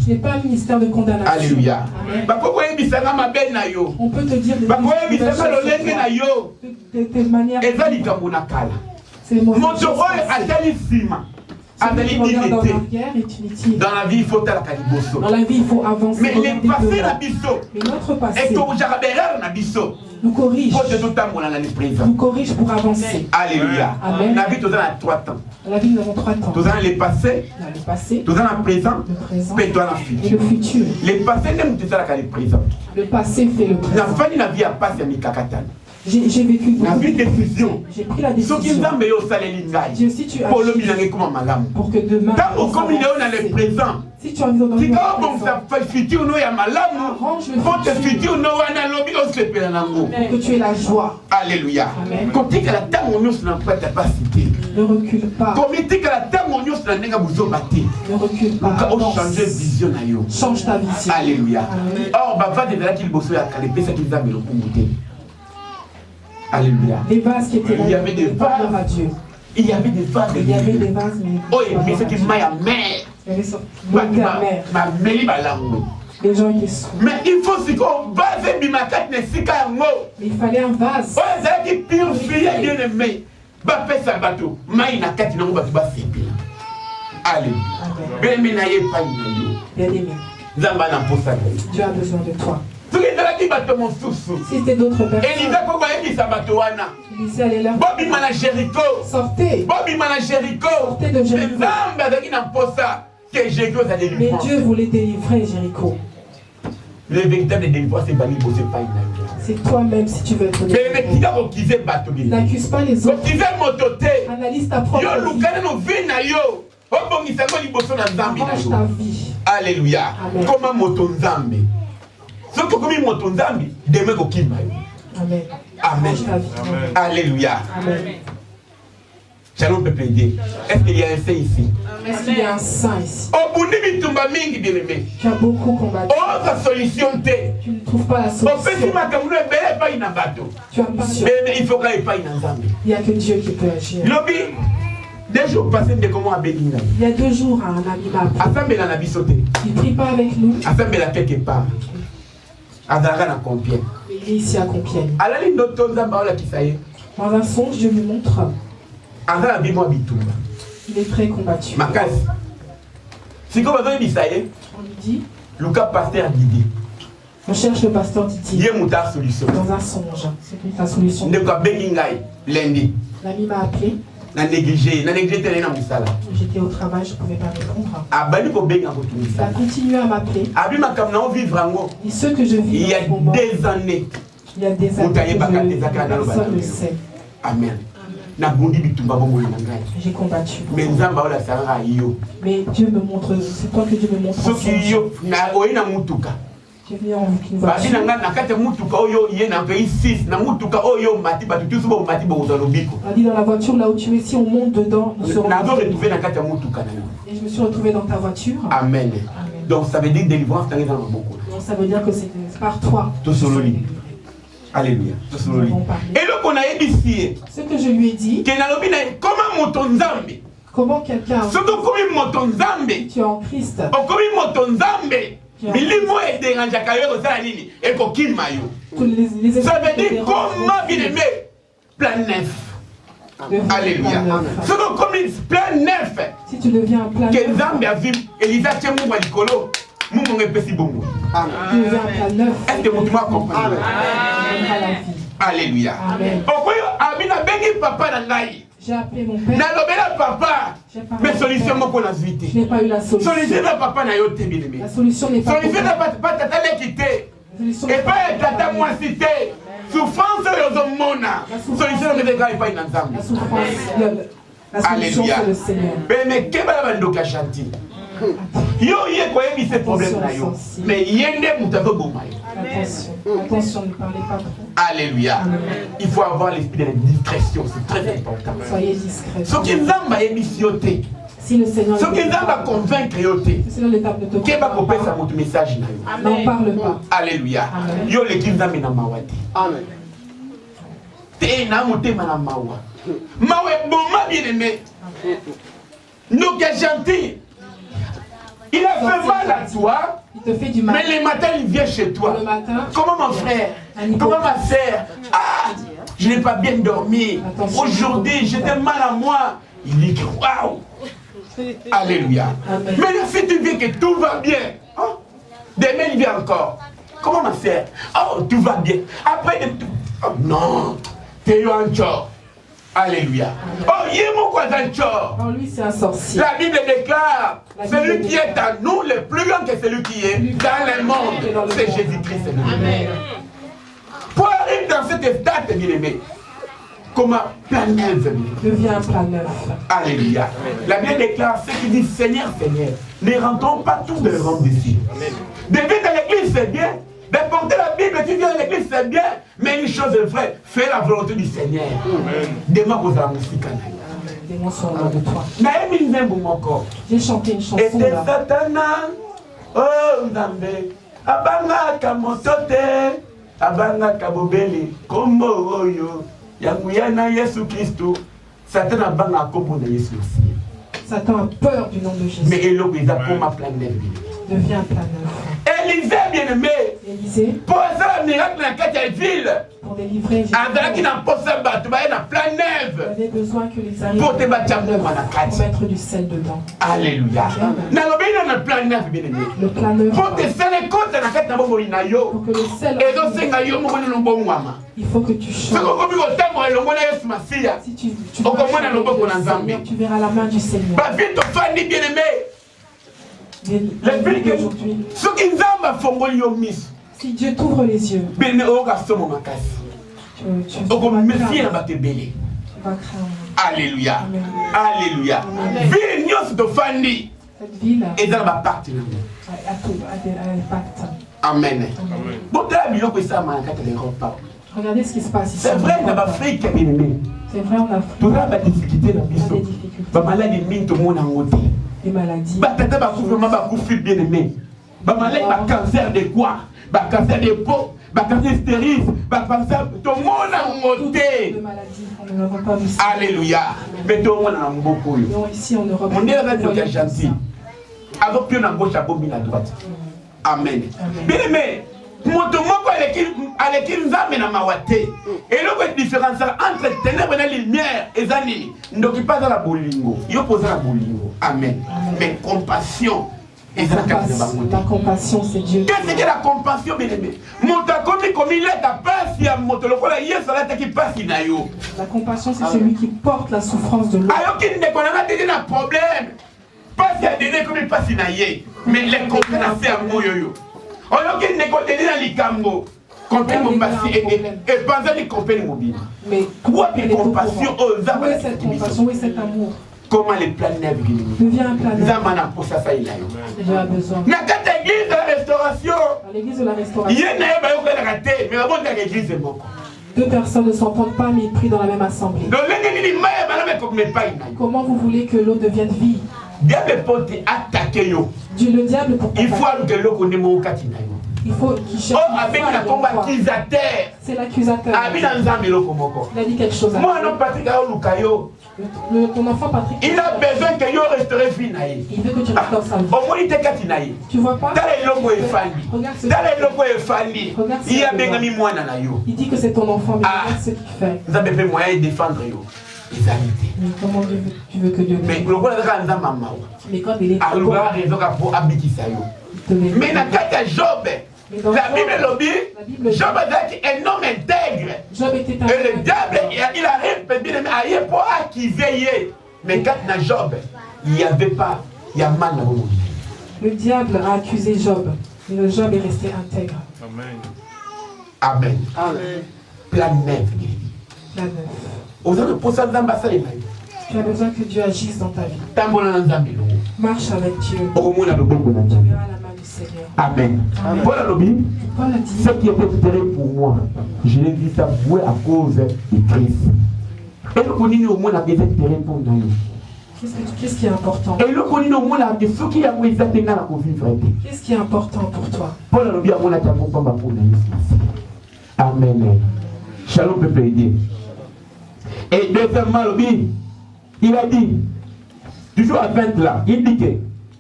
C: n'ai pas un ministère de condamnation.
B: Alléluia.
C: On peut te dire des manières. C'est le moment.
B: Dans la vie, il faut
C: Dans la vie, il faut avancer.
B: Mais les passés,
C: mais notre passé
B: nous
C: corrige. Nous corrige pour avancer.
B: Alléluia.
C: Amen.
B: La vie, nous avons 3 temps.
C: Dans la vie, nous avons 3 temps.
B: Nous avons le passé, nous avons le présent,
C: et le futur.
B: Le passé, nous avons le présent.
C: Le passé fait le présent.
B: La fin de la vie a passé à Mikakatan.
C: J'ai vécu
B: la vie de décision.
C: J'ai pris la décision. Dieu, si tu as pour que demain,
B: le présent.
C: Si tu as envie dans le pour que tu aies la joie.
B: Alléluia.
C: Ne recule pas. Ne recule pas. Change ta vision.
B: Alléluia. Alléluia.
C: Les vases qui étaient là,
B: il y avait des vases
C: à Dieu.
B: Il y avait des vases.
C: Il y avait des vases, mais.
B: Oh, mais c'est qui m'a à mer.
C: Il y avait sorti la mer. Les gens étaient sous.
B: Mais il faut que qu'on vase bimakat ne sika mo.
C: Il fallait un vase.
B: Oh, c'est qui pire fille bien aimé. Ba pesa bateau. Mai na kati na bateau ba fipi. Allez. Ben mais na yé pas yo.
C: Bien aimé.
B: Zamba na posa.
C: Dieu a besoin de toi.
B: Si
C: c'était d'autres personnes,
B: Élisée allait leur Jéricho.
C: Sortez. Sortez de Jéricho. Mais Dieu voulait délivrer Jéricho.
B: Le véritable délivrance, c'est Bani Bosé Païna.
C: C'est toi-même si tu veux être délivré. N'accuse pas les autres. Analyse ta propre vie. Arrange ta vie.
B: Alléluia. Comment moto nzambe? Ce que comme moto nzambe, demain ko kimba.
C: Amen.
B: Amen. Alléluia.
C: Amen.
B: Shalom peuple de Dieu. Est-ce qu'il y a un saint ici?
C: Est-ce qu'il y a un saint ici?
B: Oh, Bundi Bitumba Mingi bien-aimé.
C: Tu as beaucoup combattu.
B: Oh, sa solution t'es.
C: Tu ne trouves pas la solution.
B: Tu as mission. Mais il faut qu'il n'y ait pas une ensemble.
C: Il n'y a que Dieu qui peut agir.
B: Lobby, 2 jours passés de comment à Béguina.
C: Il y a 2 jours, un ami m'a appelé. Il ne prie pas avec nous.
B: Assemblée la quelque part. Azara na Compiègne.
C: Il est ici à Compiègne. Dans un songe, Dieu lui montre. Il est très combattu.
B: On lui
C: dit,
B: Lucas pasteur Didier.
C: On cherche le pasteur Didier. Dans un songe. C'est lui la solution. L'ami m'a appelé. J'étais au travail, je ne pouvais pas répondre. Il a continué à m'appeler. Et ce que je vis
B: il y a des années.
C: Il y a des années que personne ne sait.
B: Amen.
C: J'ai combattu. Mais Dieu me montre, c'est toi que Dieu me montre. J'ai venu en une voiture. On dit dans la voiture, là où tu es, si on monte dedans, nous serons. Et je me suis retrouvé dans ta voiture.
B: Amen. Donc ça veut dire que délivrance est dans beaucoup.
C: Donc ça veut dire que c'est par toi.
B: Alléluia. Et donc on a édifié.
C: Ce que je lui ai dit. Comment quelqu'un. Tu es en Christ.
B: Ça veut dire comment bien aimé plein neuf. Alléluia. C'est comme une plein neuf.
C: Si tu deviens un plein neuf.
B: Que Zambé a vu Elisa tient mon walikolo. Mon petit bon.
C: Tu deviens un plein neuf.
B: Est-ce que vous comprenez? Alléluia. Pourquoi Amina bengi papa nangai?
C: J'ai appelé mon père.
B: Papa. Mais solution mon la vie.
C: Je n'ai pas eu la solution.
B: Solution papa na yote bien aimé.
C: La solution n'est pas.
B: Solution pas tata l'équité. Et pas tata moi cité. Souffrance aux mona. Solution ne devrait pas être ensemble.
C: La souffrance. La solution c'est le Seigneur.
B: Mais que bala bandoka chanti. Yo yé quoi mis ce problème là yo. Mais yende mutako bomay.
C: Attention, attention, ne parlez pas trop.
B: Alléluia. Il faut avoir l'esprit de discrétion, c'est très important.
C: Soyez discrets.
B: Ce qui nous a émissionné,
C: si le Seigneur
B: ce qui nous a convaincre, qui va couper sa message.
C: N'en parle pas.
B: Alléluia. Yo le kinza mena mawati. Amen. Te na motema na mawa. Mawe boma bien aimé. Nous qui est gentil. Il a fait mal à toi.
C: Il te fait du mal.
B: Mais le matin, il vient chez toi.
C: Le matin,
B: comment mon frère? Comment ma soeur? Ah, je n'ai pas bien dormi. Aujourd'hui, j'étais mal à moi. Il dit que waouh. Alléluia. Amen. Mais si tu dis que tout va bien, hein? Demain il vient encore. Comment ma soeur? Oh, tout va bien. Après, oh, non, t'es un chor. Alléluia. Oh, il est mon cousin chor.
C: Oh, lui, c'est un sorcier.
B: La Bible déclare, celui qui est à nous, le plus grand que celui qui est dans le monde, c'est Jésus-Christ. Amen. Pour arriver dans cet état, bien aimé, comme un plan neuf.
C: Devient un plan neuf.
B: Alléluia. La Bible déclare, ceux qui disent Seigneur, Seigneur, ne rentrons pas tous dans le rang d'ici. De venir dans l'église, c'est bien. De porter la Bible, tu viens à l'église, c'est bien. Mais une chose est vraie, fais la volonté du Seigneur. Demain, vous allez aussi canal.
C: Des mots sont loin de toi.
B: J'ai
C: chanté une chanson
B: là. Et
C: là.
B: Satana, oh Nzambe, abanga kamotote, abanga kabobele, kombo oyo, yanguyana Yesu Christo, Satan abanga kombo na Yesu aussi.
C: Satan a peur du nom de Jésus.
B: Mais il a pour ma planète.
C: Devient un plan neuf.
B: Élisée, bien-aimé, pour faire un miracle dans la ville,
C: pour délivrer Jésus,
B: il
C: avait besoin que les arrêts
B: pour
C: mettre du sel dedans.
B: Alléluia.
C: Le plan neuf.
B: Pour que le sel
C: il faut que tu chantes. Si tu verras la main du Seigneur. Si Dieu t'ouvre les yeux, tu vas craindre.
B: Alléluia. Alléluia.
C: Cette ville
B: est dans ma partie. Amen.
C: Regardez ce qui se passe ici.
B: C'est vrai, en Afrique,
C: c'est vrai en Afrique.
B: Tu as des difficultés dans la vie.
C: Des maladies.
B: Bien aimé. Cancer de quoi? Cancer de peau, cancer stérile, cancer de tout le monde
C: de maladies. On ne pas vu ça.
B: Alléluia. Mais tout le monde a beaucoup.
C: Ici en Europe.
B: On est avec le gentil. Avec pied à gauche, à la droite. Amen. Bien aimé. Avec nous amène à Mawate. Et la différence entre ténèbres et lumière et Zani. Donc il passe dans la bolingo. Il oppose la bolingo. Amen. Mais compassion.
C: La compassion, c'est Dieu.
B: Qu'est-ce que la compassion, bien aimé?
C: La compassion, c'est celui qui porte la souffrance de l'autre.
B: Mais les compassions, c'est un mot yo-yo. On a qui ne connaît pas les cambo, comprendre mon passé et penser les compagnies mobiles.
C: Mais
B: quoi que compassion aux
C: hommes? Où est cette compassion? Où est cet amour?
B: Comment les plans neufs
C: devient un plan neuf.
B: Zamana pour ça ça il a.
C: Dieu a besoin.
B: Na l'église de la restauration.
C: À l'église de la restauration.
B: Il y a une raté, mais avant de l'église c'est bon.
C: Deux personnes ne s'entendent pas mais ils prient dans la même assemblée. Comment vous voulez que l'eau devienne vie?
B: Diable peut attaquer yo.
C: Dieu le diable pour
B: il faut que l'eau connaisse mon katina.
C: Il faut qu'il cherche.
B: Oh, avec la combattisateur.
C: C'est l'accusateur.
B: Il a
C: dit quelque chose à
B: moi non Patrick Aolukayo.
C: Ton enfant Patrick.
B: Il a besoin que yo resterait fini.
C: Il veut que tu restaures sa vie.
B: Au moins il te katinaï.
C: Tu vois pas?
B: Dans les logos est fandi. Dans les logos est fandi. Il y a bien mis moi dans yo.
C: Il dit que c'est ton enfant mais regarde ce qu'il fait.
B: Vous avez fait moyen de défendre yo.
C: Mais comment tu veux que Dieu
B: mais le roi de la maman.
C: Mais quand il est
B: mais dans le Job, la Bible lobby, Job est un homme intègre. Et le diable, il arrive à pour accuser. Mais quand dans Job, il n'y avait pas, il y a mal dans le monde.
C: Le diable a accusé Job, mais le Job est resté intègre.
B: Amen. Amen. Amen. Plan neuf.
C: Plan neuf. Tu as besoin que Dieu agisse dans ta vie. Marche avec Dieu. Tu verras la main du Seigneur.
A: Amen. Voilà le Bible. Ce qui était terrible pour moi, je l'ai dit ça voué à cause de Christ. Et le connu au moins la vie terrible pour nous.
C: Qu'est-ce qui est important?
A: Et le connu au moins la vie, ce qui a moins été dans la vivre.
C: Qu'est-ce qui est important pour toi?
A: Paul a dit à mon amour pour nous. Amen. Shalom peut aider. Et deuxièmement, le Bible, il a dit, toujours à 20 là, il dit que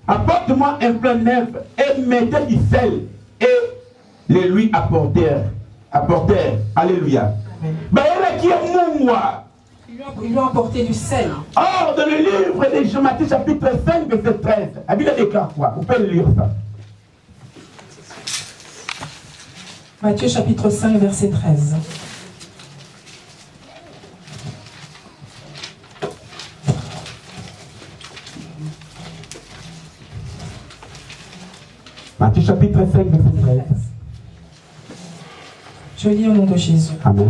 A: apporte-moi un plat neuf et mettez du sel. Et les lui apportèrent. Alléluia. Ben, il a qui est moi.
C: Ils lui ont apporté du sel.
A: Or, dans le livre de Jean-Matthieu, chapitre 5, verset 13, la Bible déclare quoi? Vous pouvez lire ça.
C: Matthieu, chapitre 5, verset 13.
A: Matthieu, chapitre 5, verset 13.
C: Je lis au nom de Jésus.
A: Amen.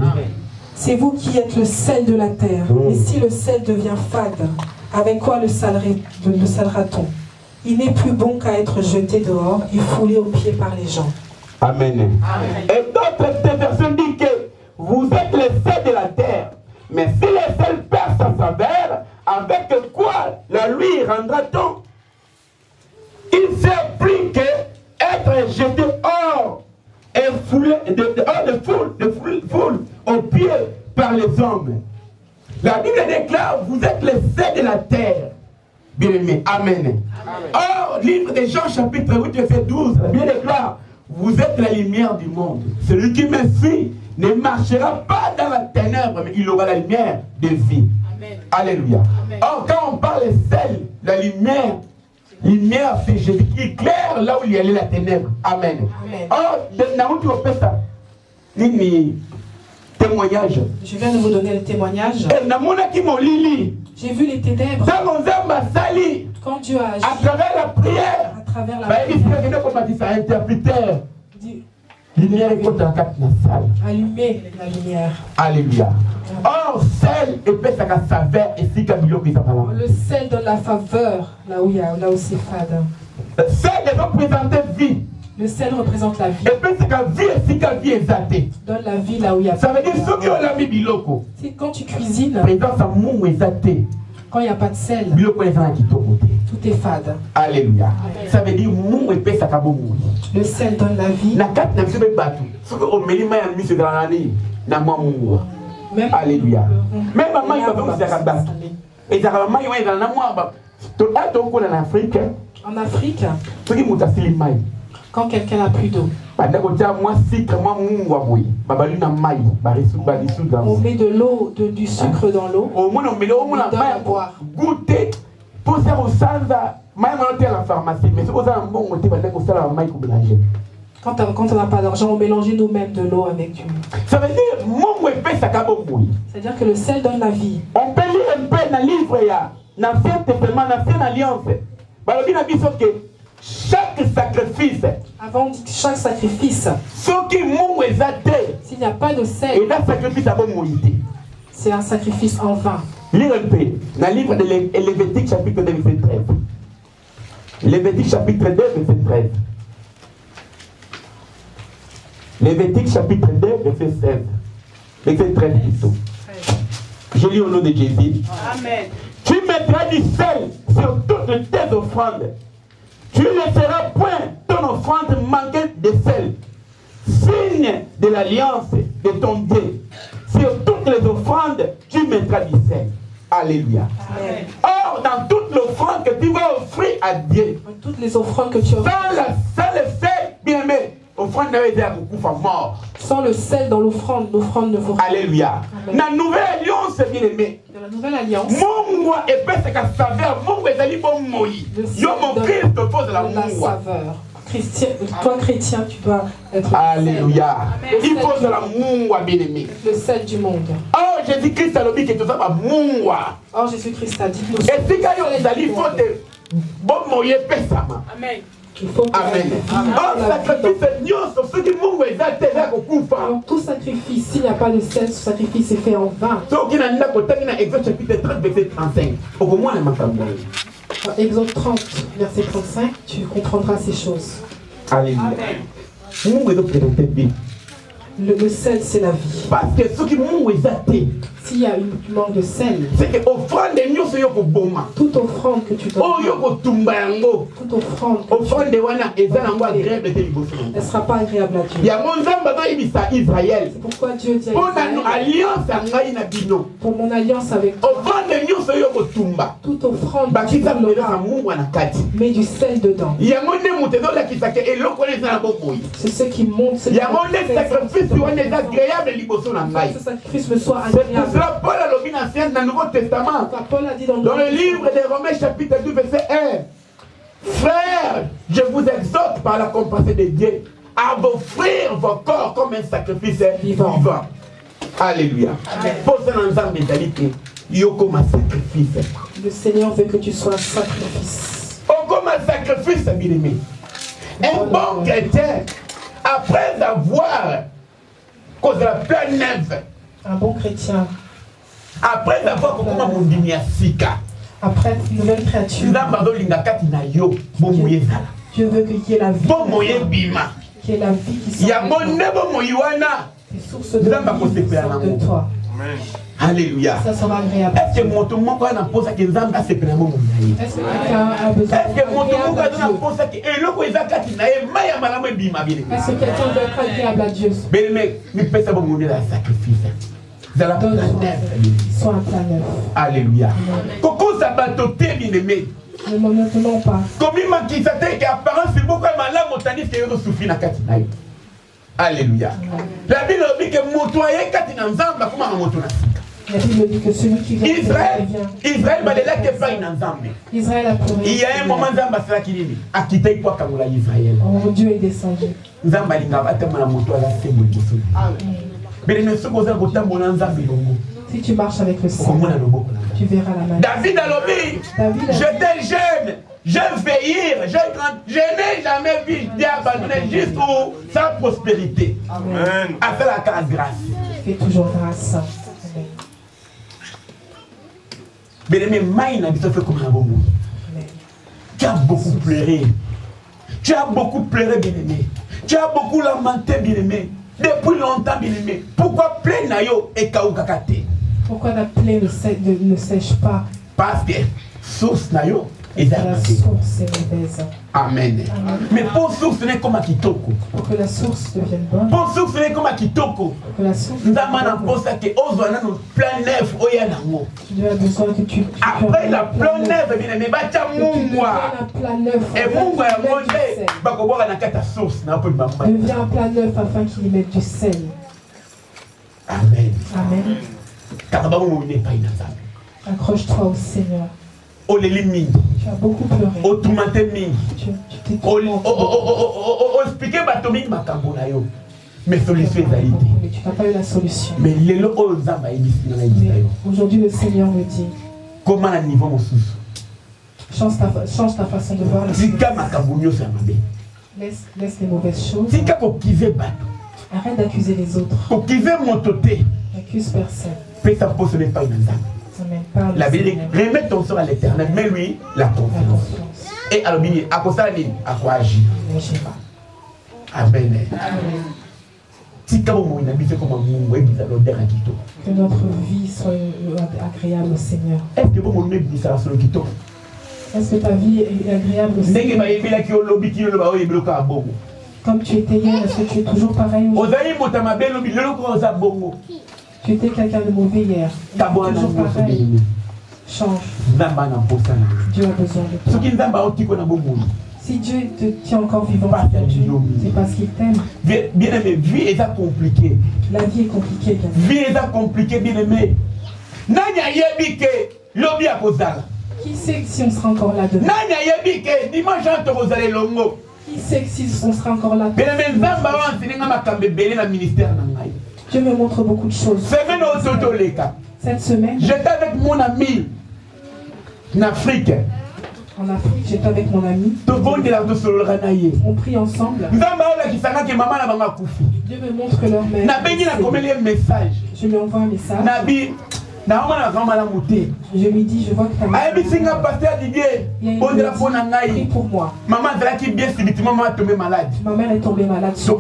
C: C'est vous qui êtes le sel de la terre. Mais si le sel devient fade, avec quoi le salera-t-on? Il n'est plus bon qu'à être jeté dehors et foulé aux pieds par les gens.
A: Amen. Et d'autres versions disent que vous êtes le sel de la terre. Mais si le sel perd sa saveur, avec quoi la lui rendra-t-on? Il sert plus que être jeté hors et foulé de foule aux pieds par les hommes. La Bible déclare, vous êtes le sel de la terre. Bien aimé, amen. Or, livre de Jean chapitre 8, verset 12, la Bible déclare, vous êtes la lumière du monde. Celui qui me suit ne marchera pas dans la ténèbre, mais il aura la lumière de vie. Amen. Alléluia. Amen. Or, quand on parle de sel, la lumière, c'est Jésus qui éclaire là où il y a la ténèbre. Amen. Amen. Or, témoignage.
C: Je viens de vous donner le témoignage.
A: J'ai
C: vu les ténèbres. Quand Dieu a agi.
A: À travers la prière.
C: À travers la prière. Allumer la lumière.
A: Alléluia. Or, sel et sa saveur et si
C: le sel donne la faveur là où c'est fade.
A: Sel représente vie.
C: Le sel représente la vie.
A: Et puis c'est qu'à vie et si qu'à vie exaltée.
C: Donne la vie là où il y a.
A: Ça veut dire ceux qui ont la vie biloko.
C: C'est quand tu cuisines.
A: Présence à mon exalté.
C: Quand il n'y a pas de sel.
A: Tout
C: est fade.
A: Alléluia. Amen. Ça veut dire mon épée ça kabo mou.
C: Le sel donne la vie.
A: Na kat na biso batu. Ce que au melima ya mise dans l'année na mou. Alléluia. Même maman il va pas se faire battre. Et ça maman il va na moi ba. To ato ko en Afrique.
C: En Afrique.
A: Ce qui muta silimai.
C: Quand quelqu'un n'a plus d'eau. On met de l'eau, du sucre dans l'eau. On donne à boire.
A: Goûter. Pour ça, on s'en va. À la pharmacie. Mais c'est un bon côté.
C: Quand on n'a pas d'argent, on mélange nous-mêmes de l'eau avec du.
A: Ça veut dire
C: c'est-à-dire que le sel donne la vie.
A: On peut lire un peu dans le livre. Dans l'Ancien Testament, dans l'Ancienne Alliance. Chaque sacrifice.
C: Avant, on dit que chaque sacrifice.
A: S'il
C: n'y a pas de sel, c'est un sacrifice en vain.
A: Lire un peu dans le livre de Lévitique chapitre 2 verset 13. Lévitique chapitre 2 verset 13. Lévitique chapitre 2 verset 16. Verset 13 plutôt. Je lis au nom de Jésus.
E: Amen.
A: Tu mettras du sel sur toutes tes offrandes. Tu ne laisseras point ton offrande manquer de sel. Signe de l'alliance de ton Dieu. Sur toutes les offrandes, tu mettras du sel. Alléluia.
C: Amen.
A: Or, dans toute l'offrande que tu vas offrir à Dieu,
C: dans toutes les offrandes que tu offres,
A: sans le sel, bien aimé, offrande n'avait été mort.
C: Sans le sel dans l'offrande ne vaut rien.
A: Alléluia. Dans la nouvelle alliance, bien aimé,
C: dans la nouvelle alliance,
A: mon épée, c'est qu'à saveur, mon ezali bon moi. Yo mon Christ pose la
C: saveur. Toi chrétien, tu dois être.
A: Alléluia. Il faut de la moua, bien aimé.
C: Le sel du monde.
A: Oh, Jésus-Christ a dit que tout ça va moua.
C: Oh, Jésus-Christ a dit que.
A: Et si il faut de bon moyen pesama.
E: Amen.
C: Il faut que
A: Amen. Oh, sacrifice sur ceux qui mourent exaltés là au coup.
C: Tout sacrifice, s'il n'y a pas de sel, ce sacrifice est fait en vain.
A: Donc il y a un Exode chapitre 30 verset 35. Au moins les macabre.
C: Exode 30 verset 35, tu comprendras ces choses.
B: Alléluia.
C: Le sel, c'est la vie.
B: Parce que ceux qui m'ont été,
C: s'il y a une manque de sel,
B: c'est que offrande de nous, c'est que boma.
C: Toute offrande que tu donnes, toute offrande, elle ne sera pas agréable à Dieu.
B: C'est
C: pourquoi Dieu dit à Israël, pour mon alliance avec toi, toute offrande que tu donneras, mets du sel dedans. C'est ce qui montre ce sacrifice me soit agréable. Paul a dit dans
B: le livre des Romains chapitre 2 verset 1, frères, je vous exhorte par la compassion de Dieu à offrir vos corps comme un sacrifice vivant. Alléluia.
C: Le Seigneur veut que tu sois un sacrifice.
B: Comme un sacrifice, bien-aimé. Un bon chrétien, après avoir causé la pleine neuve,
C: un bon chrétien,
B: après avoir
C: après une nouvelle créature, Dieu veut qu'il y ait la vie, qu'il y ait la vie qui sort des sources de vie de toi.
B: Alléluia.
C: Ça sera agréable.
B: Est-ce que mon tour a posé que nous avons assez pris mon
C: Est-ce que quelqu'un a besoin
B: est-ce que mon tour a posé que et l'eau est à est-ce
C: que quelqu'un veut être agréable à Dieu?
B: Mais peut ça bon la sacrifice. Dans la planète.
C: Soit un plan neuf.
B: Alléluia. Coco sabatoté bien-aimé.
C: Ne m'en attendons pas.
B: Comme il m'a dit ça que apparence c'est beaucoup malade motani que yo souffrir na katina. Alléluia. La Bible dit que motoyer katina nzamba kuma motona.
C: La Bible dit que celui qui vient
B: Israël va là que pas une ensemble.
C: Israël a pleuré.
B: Il y a un moment Nzamba sera qui dit a quitté quoi comme la Israël.
C: Oh Dieu est descendu.
B: Nzamba linga batama na moto ala sembo liboso.
C: Si tu marches avec le Seigneur, tu verras la main.
B: David a lobby. J'étais jeune, je vieillir, je n'ai jamais vu Dieu abandonner jusqu'où sa prospérité. Amen. A fait la grâce.
C: Fais toujours grâce.
B: Tu as beaucoup pleuré. Tu as beaucoup pleuré, bien-aimé. Tu as beaucoup lamenté, bien-aimé. Depuis longtemps, bien-aimé. Pourquoi plaie nayo et kaoukakate?
C: Pourquoi la plaie ne sèche pas?
B: Parce que source nayo est
C: la source est mauvaise.
B: Amen. Amen. Mais pour source n'est comme Kitoko.
C: Pour que la source devienne bonne.
B: Pour source n'est comme Kitoko.
C: Pour que la source.
B: Nous avons pensé que Ozwana nous plein neuf oyanamo.
C: Tu as besoin que tu.
B: Après la plein neuf, bien-aimé, bacha mungwa. Et mungwa ya monte. Bakoboka na kata source na peu de maman.
C: Deviens un plat neuf afin qu'il y mette du sel.
B: Amen.
C: Amen.
B: Car d'abord n'est pas une ensemble.
C: Accroche-toi au Seigneur.
B: Tu
C: as beaucoup pleuré. Tu t'es
B: expliqué batomique makambo na yo. Mais solution est
C: mais tu n'as pas eu la solution.
B: Mais lelo o nzamba ebisi na yo.
C: Aujourd'hui le Seigneur me dit
B: comment à niveau mon sous.
C: Change ta façon de voir les choses. Laisse les mauvaises choses. Arrête d'accuser les autres. N'accuse personne.
B: La Bible dit remets ton sort à l'Éternel, mais lui la confiance. Et alors il a quoi agir. Amen.
C: Que notre vie soit agréable au Seigneur. Est-ce que ta vie est agréable au Seigneur? Comme tu étais hier, est-ce que tu es toujours pareil aujourd'hui? Tu étais quelqu'un de mauvais hier. Toujours pareil. Change. Dieu a besoin de toi. Si Dieu te tient encore vivant, c'est parce qu'il t'aime.
B: Bien aimé, vie est compliquée.
C: La vie est compliquée, bien
B: aimé. Vie est compliquée, bien aimé. Nanya yebike lobi a kozala.
C: Qui sait si on sera encore là demain?
B: Nanya yebike dimanche entre rozale longo.
C: Qui sait si on sera encore là?
B: Bien aimé, nzamba wa nsinga makambe belé na ministère na ngai.
C: Dieu me montre beaucoup de choses. Cette semaine,
B: j'étais avec mon ami en Afrique.
C: En Afrique, j'étais avec mon ami.
B: On
C: prie ensemble.
B: Dieu
C: me montre que leur mère. Je lui envoie un message. Je lui dis, je vois que ta mère prie pour moi.
B: Maman
C: est tombée malade.
B: Je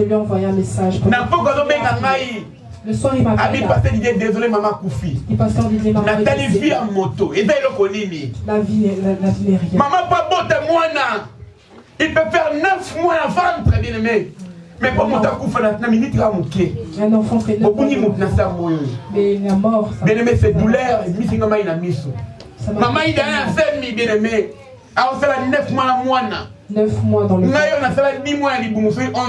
C: lui ai envoyé un message. Le soir, il m'a appelé.
B: Désolé, maman Koufi.
C: Le pasteur disait, maman,
B: la vie en moto.
C: la vie n'est rien.
B: Maman, pas bon, il peut faire 9 mois à ventre, bien aimé. Mais pour mon Koufa, la minute, il va mouquer.
C: Un enfant fait 9 mois. Mais il est mort.
B: Bien aimé, c'est douleur. Maman, il a un ferme, bien aimé. Alors, c'est 9 mois à mois.
C: 9 mois dans le.
B: On a fait 10 mois,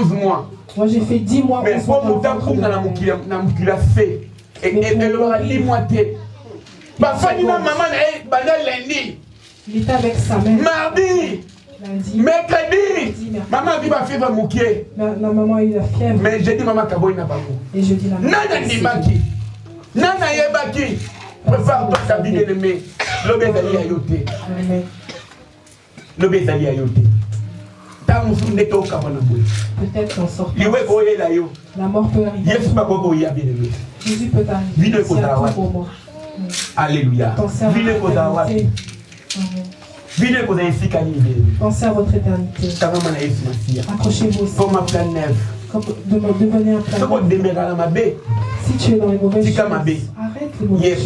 B: 11 mois.
C: Moi j'ai fait 10 mois.
B: Mais pour mon temps, on a fait. Et elle aura 10 mois. Parfois, maman, lundi.
C: Il était avec sa mère.
B: Mardi.
C: Lundi.
B: Mercredi. Maman dit ma fièvre mouquée.
C: La maman a eu la fièvre.
B: Mais j'ai dit maman Kaboy n'a pas beaucoup.
C: Et je dis la maman.
B: Nana dit Baki. Nana Yebaki. Prépare-toi ta vie bien-aimée. L'obésali a yoté. L'obésali a yoté.
C: Peut-être qu'en sortant, la mort peut arriver. Jésus peut arriver. C'est un coup pour moi.
B: Alléluia.
C: Pensez à votre éternité. Accrochez-vous aussi. Devenez un plan. Si tu es dans les mauvaises choses, arrête les mauvaises choses.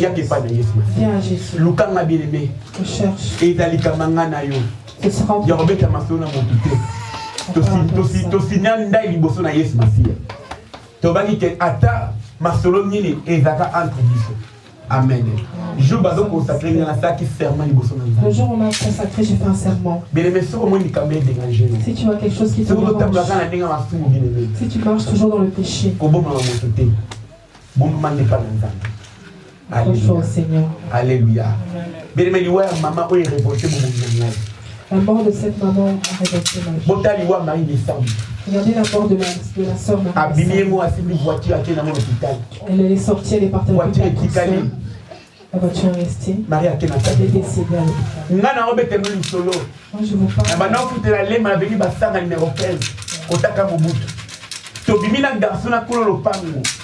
C: Viens à Jésus. Recherche. Ce sera en
B: Amen. Le jour où
C: on m'a consacré, j'ai fait un serment. Si tu vois quelque chose qui te dérange, si tu marches toujours dans le péché, accroche-toi au Seigneur.
B: Alléluia.
C: La mort de cette maman a révolté ma vie. Regardez la mort de la sœur Marie. Elle est sortie, elle est partie à l'hôpital. La voiture est restée. Elle est décédée à l'hôpital. Moi je vous parle.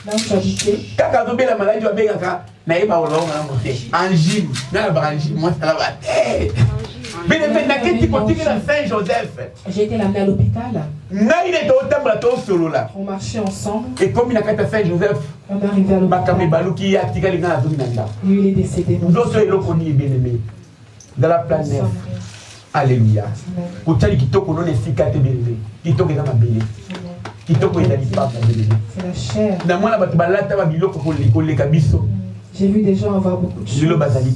C: Là où j'habitais. J'ai été l'amener à l'hôpital. On marchait ensemble.
B: Et comme il a fait Saint-Joseph,
C: on est arrivé à l'hôpital. Lui, il est décédé.
B: Dans la planète. Alléluia.
C: C'est la chair. J'ai vu des gens avoir beaucoup de choses. Aujourd'hui,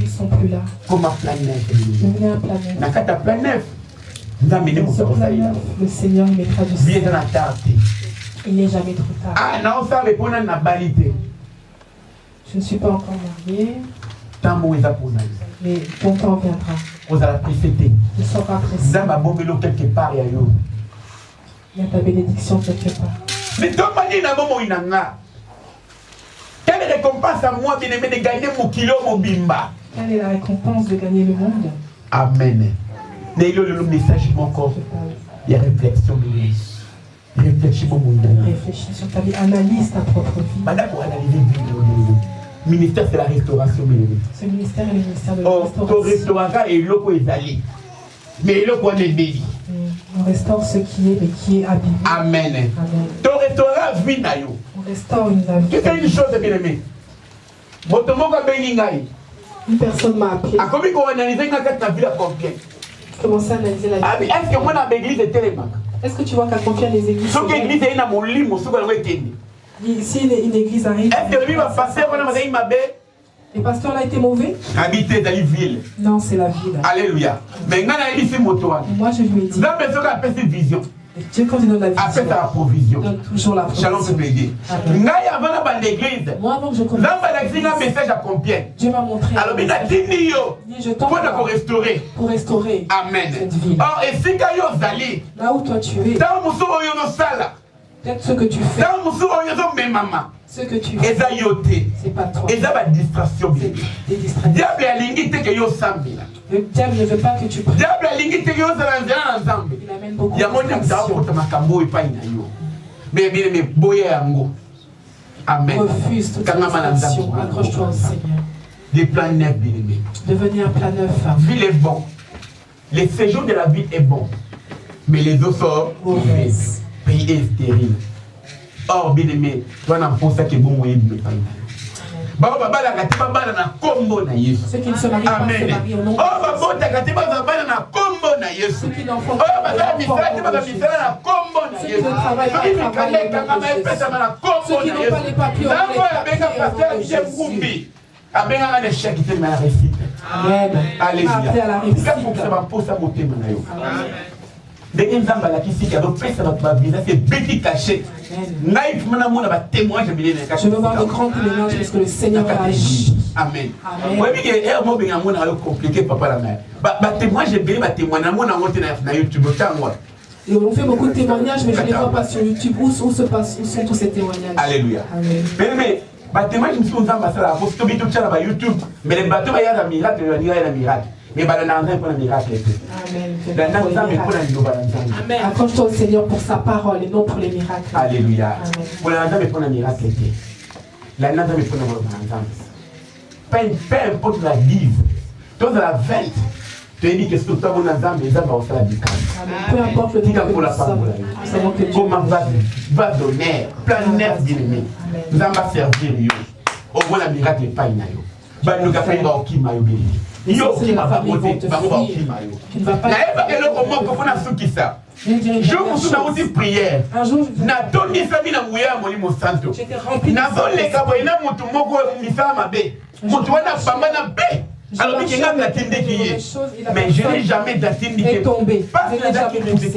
C: ils ne sont plus là.
B: Comme un planète.
C: Devenez un planète. Dans ce plan neuf, le Seigneur mettra du ciel. Il n'est jamais trop tard.
B: Ah non, ça répond à la balité.
C: Je ne suis pas encore mariée. Mais ton temps viendra. Tu seras pressé. Il y a ta bénédiction quelque part.
B: Quelle récompense à moi, bien-aimé, de gagner mon kilo, mon bimba?
C: Quelle est la récompense de gagner le monde?
B: Amen. N'ayez le message mon corps. Il y a réflexion, bien-aimé. Réfléchis, mon monde.
C: Réfléchis sur ta vie. Analyse ta propre vie.
B: Madame, pour analyser le ministère, c'est la restauration, bien-aimé.
C: Ce ministère est le ministère de la restauration.
B: Ton restaurant est l'eau est allé. Mais l'eau est béni.
C: On restaure ce qui est, mais qui est abîmé.
B: Amen. Amen. Ton restaurant vit na yo.
C: On restaure une vie.
B: Tu fais une chose, bien aimé.
C: Une personne m'a appelé.
B: A combien qu'on analyse la ville à combien?
C: Commencez à analyser la vie.
B: Est-ce que moi dans l'église est tellement?
C: Est-ce que tu vois qu'à combien les églises?
B: Sauf que l'église est dans mon lit, mon souvent on est
C: si une église arrive.
B: Est-ce que lui va passer on a dit ma belle?
C: Le pasteur là a été mauvais?
B: Habiter dans la ville.
C: Non, c'est la ville.
B: Alléluia. Mais quand on a dit c'est moto.
C: Moi je lui ai dit.
B: La personne a fait cette vision.
C: Dieu quand il donne la vision.
B: Après ta provision.
C: Donne toujours la provision.
B: Shalom peut aider.
C: Moi avant que je commence.
B: Un message à combien?
C: Dieu m'a montré.
B: Alors bien a dit
C: je t'en
B: pour restaurer.
C: Pour restaurer.
B: Amen.
C: Cette ville.
B: Oh et si quand yo zali.
C: Là où toi tu es.
B: Dans mon sourire yo no sala.
C: Peut-être ce que tu fais.
B: Dans mon sourire yo mes maman.
C: Ce que tu fais.
B: C'est pas toi.
C: Et ça va
B: distraction.
C: Des distractions.
B: Diable a l'ingité que yo sambila.
C: Le diable ne veut pas que tu pries.
B: Il
C: amène beaucoup de
B: Amen.
C: Refuse toute tentation. Accroche-toi au Seigneur.
B: Des plans neufs, bien-aimés.
C: Devenir un plan neuf.
B: Ville est bon. Le séjour de la vie est bon. Mais les eaux sont mauvaises. Pays est stérile. Or, bien-aimé, toi, n'as pas ça qui est bon.
C: Ceux qui ne se marient pas se marient au nom de Jésus. Ceux qui n'en font pas ceux qui ne travaillent pas travaillent au nom de Jésus. Ceux qui n'ont pas les papiers au nom de Jésus. Amen.
B: Alléluia. Je veux
C: voir de grands témoignages parce que le Seigneur a agi.
B: Amen.
C: Et on fait beaucoup de témoignages, mais je ne les vois pas sur YouTube. Où sont tous ces témoignages?
B: Alléluia.
C: Amen. Mais accroche-toi au Seigneur pour sa parole et non pour les miracles.
B: Alléluia. Peu importe la guise, toute la vente, tu dis que ce que tu as dans les âmes, on fera du calme.
C: Peu importe le temps que nous sommes, nous savons que Dieu
B: va donner, plein d'air d'ennemis. Nous allons servir. Au moins, la miracle n'est pas une aïe. Nous allons faire un qui m'a oublié. Yo qui m'a pas voté, je vous suis prière. Natoni Sabina Mouya Molimo Santo. Nazo les Gaboina Motumoko Misama B. Motuana Pamana B. Alors, il y a un attendé qui est. Mais je n'ai jamais d'attendé qui est tombé. Parce que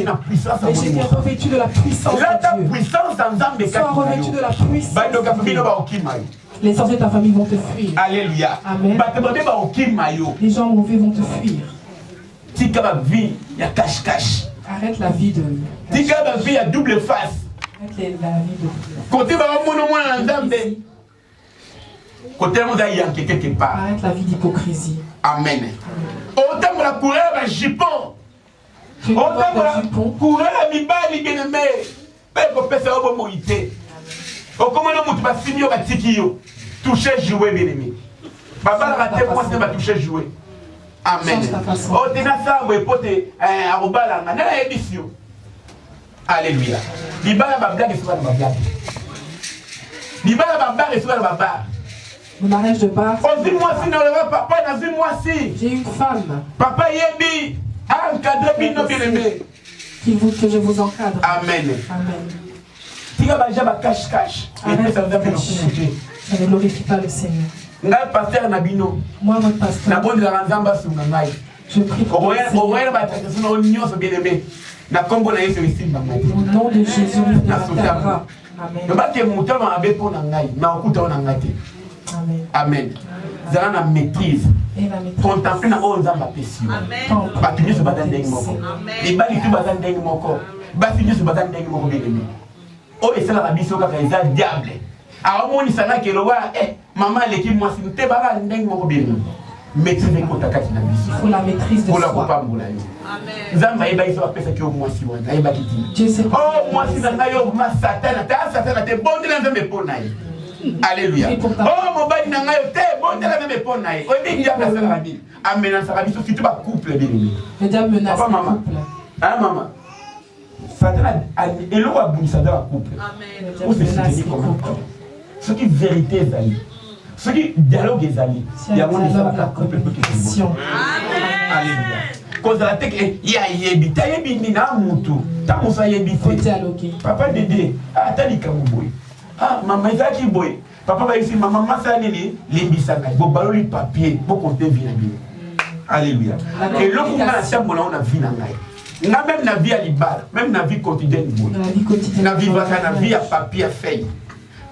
B: la puissance.
C: Mais j'étais revêtu de la puissance.
B: Là, ta puissance en Zambé.
C: Sois revêtu de la puissance. Les sorciers de ta famille vont te fuir.
B: Alléluia.
C: Amen. Les gens mauvais vont te fuir. Arrête la vie de.
B: Arrête la double face.
C: Arrête la vie de.
B: Côté quelque part.
C: Arrête la vie d'hypocrisie.
B: Amen. Autant que la couleur d'un jupon. Autant que la couleur d'un mibali bien aimé. Père, pour faire un bon moïté. Au commandement, tu vas finir à Tikio. Toucher, jouer, bien aimé. Papa, la raté, moi, c'est va toucher, jouer. Amen. Oh, t'es dans ça, vous pouvez à Robala, dans la édition. Alléluia. Libala, ma blague, et soit ma blague. Libala, ma blague, et soit ma blague.
C: Le mariage de Bar.
B: Oh, dis-moi si, non, papa, dis-moi si.
C: J'ai une femme.
B: Papa, Yebi, encadré, bien aimé.
C: Que je vous encadre.
B: Amen.
C: Amen.
B: Arrête,
C: ça ne glorifie pas le Seigneur. Moi, votre pasteur, je prie pour le Seigneur. Au nom de Jésus, il ne m'atteindra. Amen.
B: Amen. Zala na maîtrise. Contempler na o nzamba pesi. Batu nyoso baza ndenge moko. Libali tu baza ndenge moko. Basi nyoso baza ndenge moko bien. O esala na biso kaka eza diable. A omoni sana ke lowa maman leki mwasi nte bala ndenge moko bien. Maîtrise ko takati na biso.
C: Il faut la maîtrise de soi.
B: Amen. Nzamba eba iso apesa ke o mwasi wana eba kiti. Oh mwasi na ngayo ma satana te bondela nzambe pona ye. Alléluia. Oh, mon bali n'a été bon de la même époque. On dit qu'il y a la famille. Amen. Ça va surtout pas couple bien.
C: Le diable menace le couple.
B: Hein, maman. Satan a et l'eau a bougé ça dans la couple.
C: Amen. Le diable menace le couple.
B: Ce qui vérité est ali. Ce qui dialogue est ali. Il y a mon histoire la couple pour que c'est bon. Alléluia. Cause la tête il y a yebita yebini na mutu. Ta musa yebite.
C: Faut dialoguer.
B: Papa Dédé, attends kamuboy. Ah, maman, il y a qui boy. Papa va ici, maman, ça n'est pas bon, baloli papier, pour compter bien. Alléluia. Et là, on a ça, on a vie dans la même la vie à l'ibal, même la vie quotidienne. La vie va la vie à papier à feuille.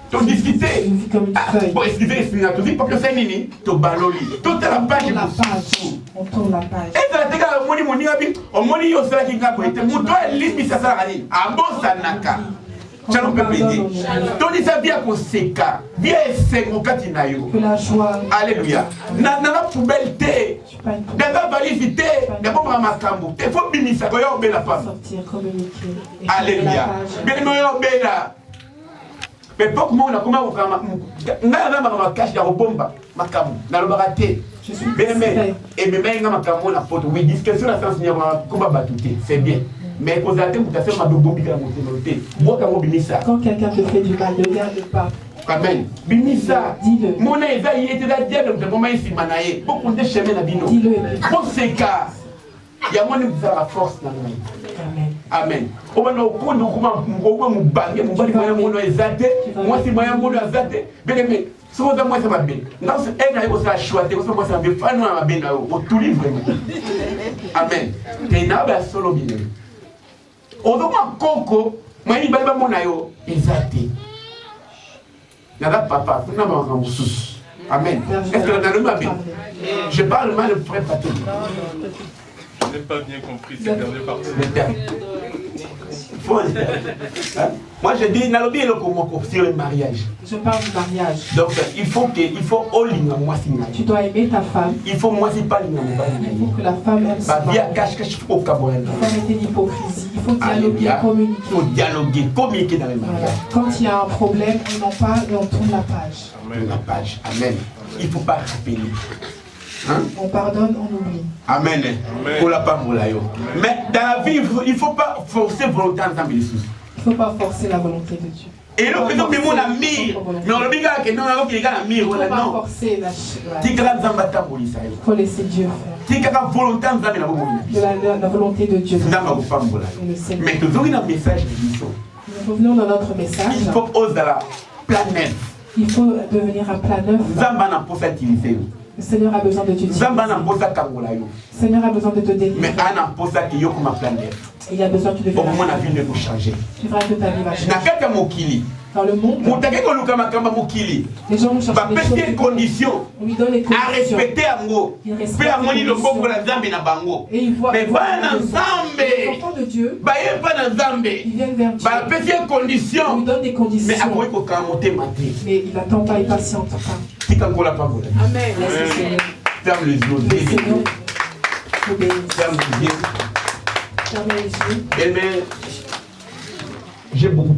B: Tu discuter. Pour expliquer, tu dis papier feuille nini, tu baloli. Toute la page.
C: On tourne la page.
B: Et ça, tu as moni moni abi, on moni yo sera qui n'a pas été. Mon toi limite ça sera allé. Ah bon ça naka. Shalom peut aider. Toni sa vie à Koseka. Vie est
C: que la joie.
B: Alléluia. Nana poubelle té. Nana valise té. Nana pas makambo. Il faut bimisa ko yo bela femme.
C: Sortir, communiquer.
B: Alléluia. Bien yo bela. Mais beaucoup monde a comment ngana ma cache ya bomba makambo. Na lo baraté.
C: Je suis
B: bien et même nga makambo na poto. Oui, discussion la sens nya ko ba batuté. C'est bien. Mais quand
C: quelqu'un te fait du mal, ne garde pas.
B: Amen. Bimisa.
C: Dis-le.
B: Mon eza yete da diable de comment ici manaye. Beaucoup de chemin na bino.
C: Dis-le.
B: Bon c'est cas. Il y a mon la force na nous.
C: Amen.
B: Amen. Au bana okondo kuma ngoko mubange mubali moya mono ezate. Moi si moya mono ezate. Bien mais so da moi ça va bien. Non c'est na yo ça choisir ko so moi ça bien fa no na bien na o tout livre. Amen. Et na ba solo bien. Odoma koko mani baliba mona yo ezate nada papa na ba mususu amen. Est-ce que na le bien je parle mal le frère Patrick.
E: Je n'ai pas bien compris cette dernière partie.
B: Moi je dis na lobi eloko moko sur le mariage.
C: Je parle du mariage.
B: Donc il faut all in moi singa.
C: Tu dois aimer ta femme.
B: Il faut moi si pas linga mobali.
C: Il faut que la femme aime son mari.
B: Cache au kaboyana.
C: Il faut arrêter l'hypocrisie. Il faut dialoguer, communiquer.
B: Il faut dialoguer, communiquer dans le mariage.
C: Voilà. Quand il y a un problème, on en parle et on tourne la page.
B: Amen. La page. Amen. Il ne faut pas rappeler. Hein?
C: On pardonne, on oublie.
B: Amen. Pour la femme, mais dans la vie, il ne faut pas forcer volontairement dans les choses.
C: Il ne faut pas forcer la volonté de Dieu.
B: Et là, mon ami, mais on dit que non, il y a un mire.
C: Il ne faut pas forcer la chose.
B: Il
C: faut laisser Dieu faire. La volonté de Dieu.
B: Mais toujours un message de mission.
C: Nous revenons dans notre message.
B: Il faut oser la planète.
C: Il faut devenir un planeur. Le Seigneur a besoin de t'utiliser. Le Seigneur a besoin de te délivrer.
B: Mais
C: il a besoin que tu deviennes.
B: Tu
C: verras que ta vie va changer. Dans le monde, les gens vont chercher des conditions. On lui donne les conditions.
B: À respecter
C: il respecte les conditions. Et il voit les enfants de Dieu. Ils viennent vers Dieu. On lui donne des conditions. Mais il n'attend pas, il patiente pas.
B: Amen. Ferme les yeux. Ferme les yeux.
C: Fermez les yeux.
B: J'ai beaucoup